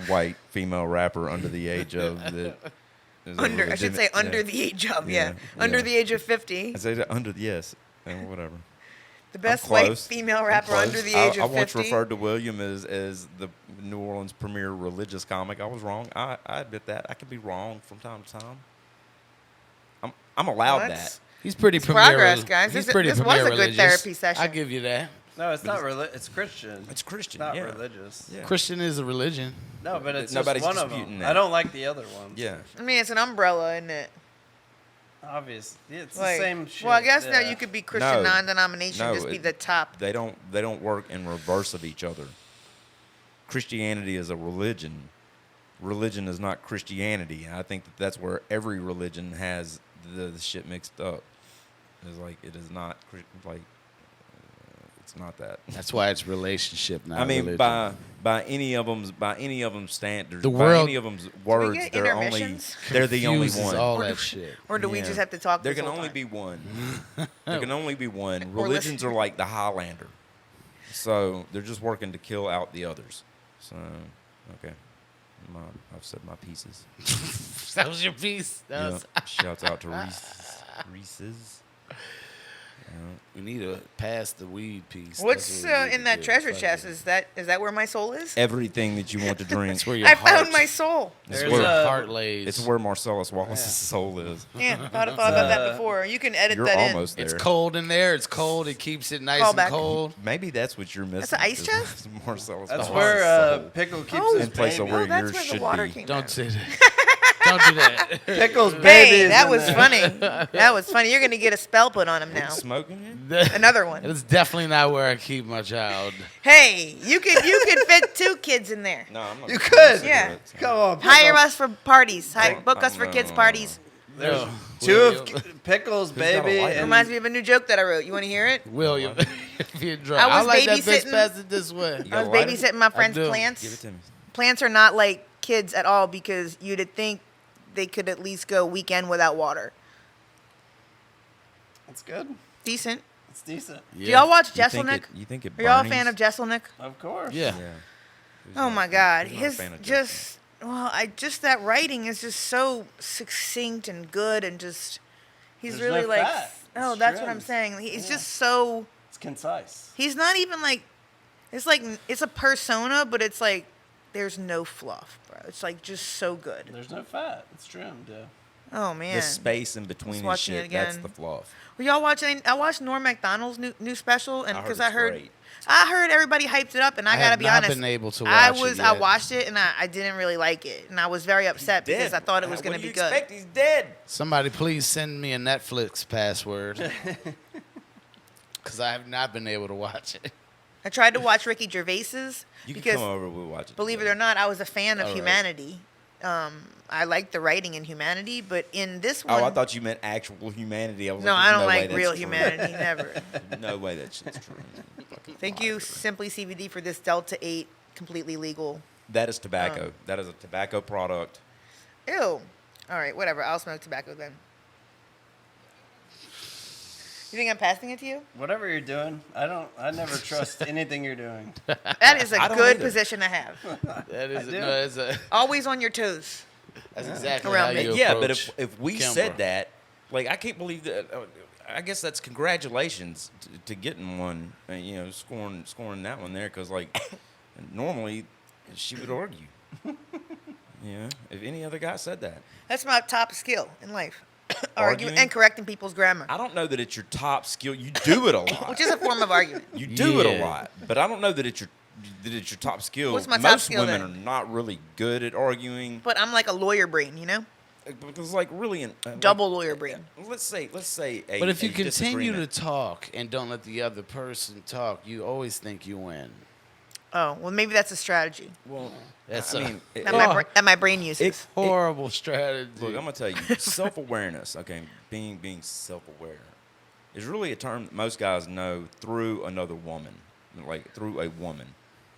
white female rapper under the age of." That is a I should say legitimate- under yeah. the age of, Yeah, under yeah. the age of 50. I say that under yes. Whatever. The best I'm white close. female I'm rapper close. under the age I of once 50. referred to William as the New Orleans premier religious comic. I was wrong. I admit that. I could be wrong from time to time. I'm allowed Well, that. He's pretty It's premier. progress, guys. He's This- pretty this was premier a good religious. therapy session. I'll give you that. No, it's not it's Christian. It's Christian. Not yeah. religious. Yeah. Christian is a religion. No, but it's Nobody's just one of disputing them. that. I don't like the other ones. Yeah. I mean, it's an umbrella, isn't it? Obvious. Yeah, it's Like, the same shit. well, I guess now yeah. you could be Christian No. non-denomination, No, just be it- the top. They don't work in reverse of each other. Christianity is a religion. Religion is not Christianity. And I think that's where every religion has the shit mixed up. It's like it is not like it's not that. That's why it's relationship, not I mean, religion. by any of them's standards, The by world- any of them's we words, get they're intermissions? the only Confuses one. all that shit. Or do we Yeah. just have to talk There this can whole only time? be one. There can only be one. Or Religions listen. are like the Highlander, so they're just working to kill out the others. So, okay, I've said my pieces. That was your piece. That was, Yeah. Shouts out to Reese's. we need to pass the weed piece. What's That's what we need in to that do. treasure Fuck chest? it. Is that where my soul is? Everything that you want to drink. That's where your I heart, found my soul. That's There's where your a- heart lays. It's where Marcellus Wallace's soul is. Yeah, thought about that before. You can edit You're that almost there. It's cold in there. It's cold. It keeps it nice Call and back. cold. Maybe that's what you're missing. That's an ice is chest? Marcellus That's Wallace's where soul. Pickle keeps Oh, his in place of baby. where Oh, that's yours where the should water be. came Don't out. say that. Don't do that. Pickle's baby. Hey, is that in was there. funny. That was funny. You're gonna get a spell put on him now. Smoking here? Another one. It's definitely not where I keep my child. Hey, you could fit 2 kids in there. No, I'm not. You smoking could. cigarettes. Come on. Hire Pickle. us for parties. Book us for No. kids parties. There's No. two Will of you- Pickle's Who's got a baby. lighter? And Reminds me of a new joke that I wrote. You want to hear it? William, if you're drunk. I was like that bitch babysitting- pass it this way. You got I a was lighter? babysitting my friend's do. Give it plants. to me. Plants are not like kids at all because you'd think they could at least go weekend without water. It's good. Decent. It's decent. Do y'all watch You think Jesselnick? you think it Are y'all a burnies? fan of Jesselnick? Of course. Yeah. Yeah. Who's Oh not- my God, who's not a his fan of just that writing is just so succinct and good and just he's There's really no like fat. oh It's that's what I'm trims. saying. He's Yeah. just so It's concise. he's not even like it's a persona, but it's like there's no fluff, bro. It's like just so good. There's no fat. It's trimmed. Yeah. Oh man. The space in between his watching it shit, that's again. the fluff. Were y'all watching? I watched Norm Macdonald's new special, and because it's great. I heard everybody hyped it up, and I gotta have be not honest. been able to I watch it was I yet. watched it and I didn't really like it, and I was very upset because I thought it was gonna be good. Expect? He's dead. Somebody please send me a Netflix password. Because I have not been able to watch it. I tried to watch Ricky Gervais's You can because, come over. We'll watch it. believe it together. or not, I was a fan of All right. Humanity. I liked the writing in Humanity, but in this one, Oh, I thought you meant actual humanity. I was no, like, I there's don't no way like that's real true. humanity. Never. No way that shit's true. Fucking Thank liar. you, Simply CBD, for this Delta 8 completely legal. That is tobacco. That is a tobacco product. Ew. All right, whatever. I'll smoke tobacco then. You think I'm passing it to you? Whatever you're doing, I never trust anything you're doing. That is a I don't good either. position to have. That is do. Always on your toes. that's exactly Around how me. you Yeah, but approach if we Kymbra. said that, like, I can't believe that. I guess that's congratulations to getting one. Scoring that one there, because like normally she would argue. If any other guy said that. That's my top skill in life. Arguing? Arguing and correcting people's grammar, I don't know that it's your top skill. You do it a lot. which is a form of argument. You do it a Yeah. lot, but I don't know that it's your top skill. What's my top Most skill women then? are not really good at arguing But I'm like a lawyer brain, you know? because, like, really, Double lawyer brain. Let's say, a, But if you a continue to disagreement. talk and don't let the other person talk, you always think you win. Oh, well, maybe that's a strategy well, That's I a- mean, that my brain uses. it- Horrible strategy. look, I'm gonna tell you, self-awareness. Okay, being self-aware is really a term that most guys know through another woman, like through a woman,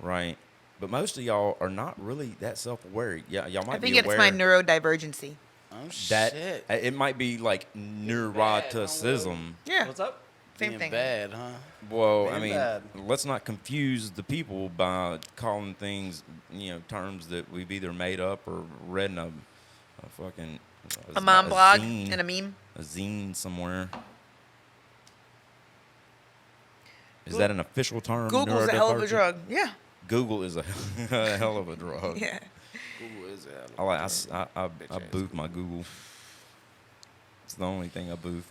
right? But most of y'all are not really that self-aware. Yeah, y'all might I think be it's aware my neurodivergency. Oh, that shit. it might be like neuroticism. Yeah, What's up? same Being thing. bad, huh? Well, I Being mean, bad. let's not confuse the people by calling things, terms that we've either made up or read in a fucking A mom blog zine, and a meme. a zine somewhere. Is that an official term? Google's a hell of a Neurodivergent? drug. Yeah. Google is a hell of a drug. Yeah. Google is out. I boof my Google. It's the only thing I boof.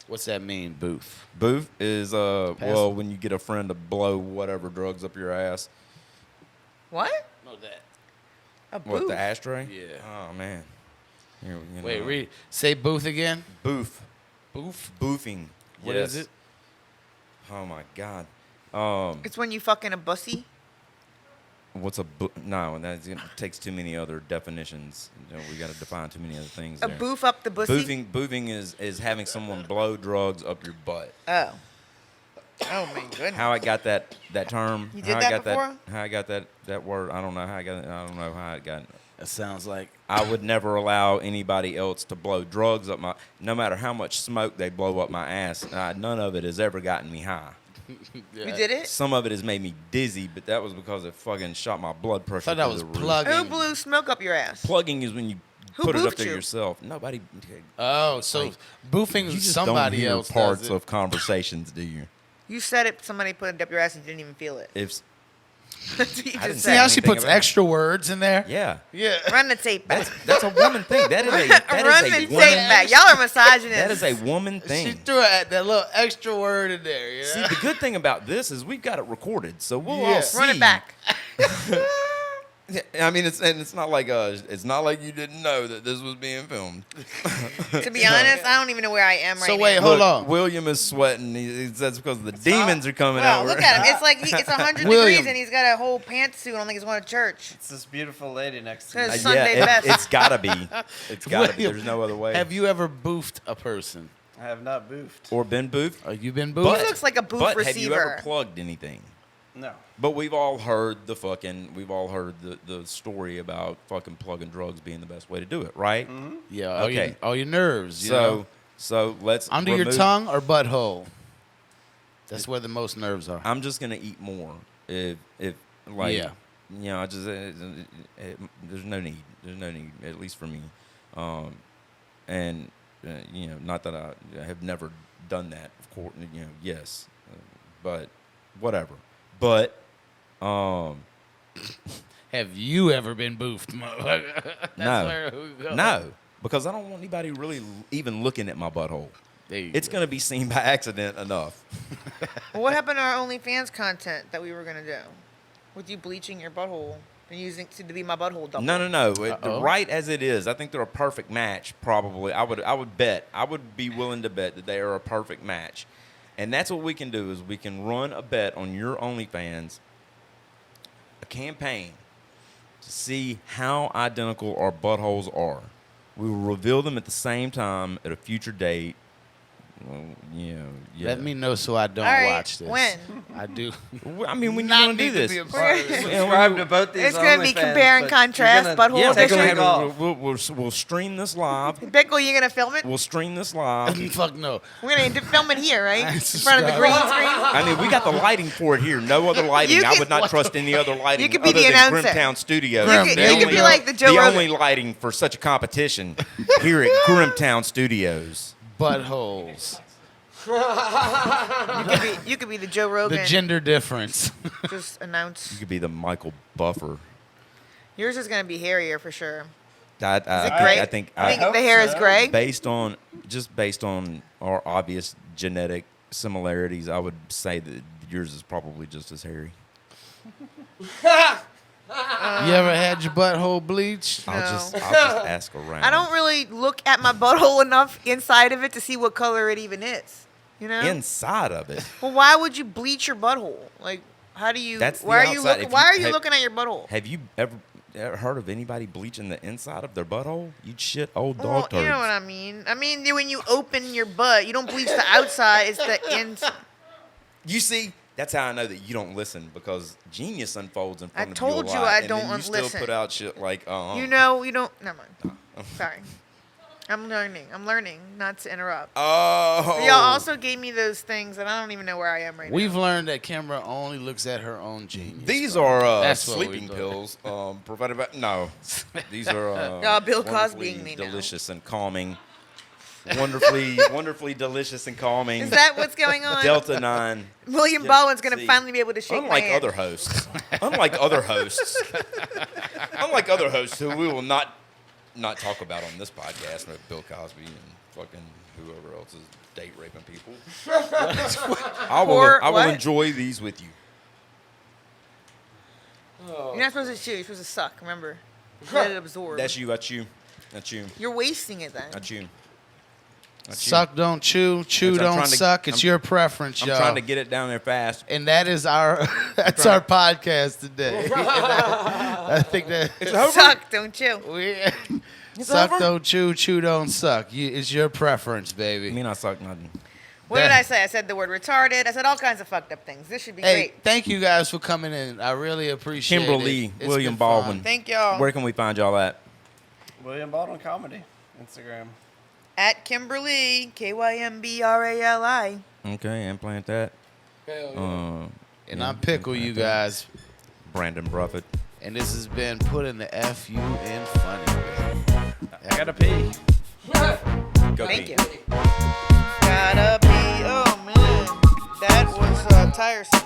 What's that mean, booth? Boof is well, when you get a friend to blow whatever drugs up your ass. What? No, that. A What, booth? the ashtray? Yeah. Oh man. You Wait, know. read. Say booth again. Boof. Booth. Boofing. What Yes. is it? Oh my god. It's when you fucking a bussy. What's a no? That takes too many other definitions. You know, we got to define too many other things. A there. boof up the bussy. Boofing is having someone blow drugs up your butt. Oh. Oh my goodness. How I got that term? You did how that I got before? How I got that word? I don't know how I got it. I don't know how I got it. That sounds like. I would never allow anybody else to blow drugs up my. No matter how much smoke they blow up my ass, none of it has ever gotten me high. You did it? Some of it has made me dizzy, but that was because it fucking shot my blood pressure. I thought that through was the roof. plugging. Who blew smoke up your ass? Plugging is when you Who put it up boofed there you? yourself. Nobody. Oh, so boofing You is just somebody don't hear else parts does it. of conversations, do you? You said it. Somebody put it up your ass and you didn't even feel it. If That's what you I didn't just See say how said. she anything puts about it. extra words in there? yeah, Yeah. Run the tape back. that's a woman thing. That is Run the a tape woman. back. Y'all are misogynists. That is a woman She thing. threw that little extra word in there. You See, know? the good thing about this is we've got it recorded, so we'll Yeah. all see. Run it back. Yeah, I mean, it's not like you didn't know that this was being filmed. To be honest, I don't even know where I am right So now. wait, hold Look, on. William is sweating. That's because the demons are coming Wow, out. look at him. It's like it's 100 William. degrees and he's got a whole pantsuit on like he's going to church. It's this beautiful lady next to Says me. It's Sunday best. It's gotta be. It's gotta be. William, There's no other way. Have you ever boofed a person? I have not boofed. or been boofed? Have you been He boofed? looks like a booth But receiver. have you ever plugged anything? No. But we've all heard the story about fucking plugging drugs being the best way to do it, right? Yeah. Okay. All your nerves. You know? So let's Under your remove- tongue or butthole? That's where the most nerves are. I'm just gonna eat more if like Yeah. you know I just there's no need at least for me, and you know not that I have never done that of course yes, but whatever. But Have you ever been boofed, motherfucker? That's no, where we go. no, because I don't want anybody really even looking at my butthole. There you It's go. gonna be seen by accident enough. Well, what happened to our OnlyFans content that we were going to do? With you bleaching your butthole and using to be my butthole double. No. Uh-oh. Right as it is, I think they're a perfect match. Probably, I would bet. I would be willing to bet that they are a perfect match. And that's what we can do is we can run a bet on your OnlyFans, a campaign to see how identical our buttholes are. We will reveal them at the same time at a future date. Well, yeah. Let me know so I don't All right, watch this. when? I do. I mean, when you Not want to do need to this, be a part of it. Subscribe to both these. It's gonna be OnlyFans, compare and but contrast you're gonna butthole yeah, take we're a gonna week have off. we'll stream this live. Bickle, you going to film it? We'll stream this live. Fuck no. We're going to film it here, right? I In front of the subscribe. green screen. I mean, we got the lighting for it here. No other lighting. You I can- would not trust any other lighting You could be other the than announcer. Grimtown Studios. You could- The you could only- be like the Joe The Rogan. only lighting for such a competition here at Grimtown Studios. Buttholes. You could be the Joe Rogan. The gender difference. Just You announce. could be the Michael Buffer. Yours is going to be hairier for sure. I Is it gray? I think I think hope the hair is so. gray. based on our obvious genetic similarities, I would say that yours is probably just as hairy. You ever had your butthole bleached? I'll No. just ask around. I don't really look at my butthole enough inside of it to see what color it even is. You know? inside of it. Well, why would you bleach your butthole? Like, how do you? That's the why are you outside. looking? If Why you- are you have- looking at your butthole? Have you ever heard of anybody bleaching the inside of their butthole? You'd shit old Well, dog turds. you know what I mean. I mean, when you open your butt, you don't bleach the outside; it's the inside. You see, that's how I know that you don't listen because genius unfolds in front of you. told a you lot, I and don't then you still listen. put out shit like, You know, you don't. Never mind. Sorry. I'm learning not to interrupt. Oh. Y'all also gave me those things, and I don't even know where I am right We've now. learned that Kymbra only looks at her own genius. These bro. are That's what we sleeping thought. pills provided by. No, these are Bill wonderfully Cosbying me now. delicious and calming. wonderfully delicious and calming. Is that what's going on? Delta 9. William Yeah, Baldwin's going to see. finally be able to shake my hand. Unlike other hosts who we will not talk about on this podcast, with Bill Cosby and fucking whoever else is date raping people. I will what? enjoy these with you. You're not supposed to chew. You're supposed to suck, remember? Let it absorb. That's you. You're wasting it then. That's you. Suck, don't chew. Chew, I'm don't trying to- suck. It's your preference, I'm y'all. trying to get it down there fast. And that is our our podcast today. I think that Suck, don't chew. suck, over? don't chew. Chew, don't suck. It's your preference, I baby. mean, I suck nothing. What did I say? I said the word retarded. I said all kinds of fucked up things. This should be Hey, great. thank you guys for coming in. I really appreciate Kymbra it. Li, It's William been Baldwin. fun. Thank y'all. Where can we find y'all at? William Baldwin Comedy, Instagram. At Kymbra Li, KYMBRALI. Okay, implant that. And I'm Pickle, you guys. Brandon Bruffett. And this has been Putting the FU in Funny. I gotta pee. Go Thank pee. you. Gotta be. Oh man, that was tiresome.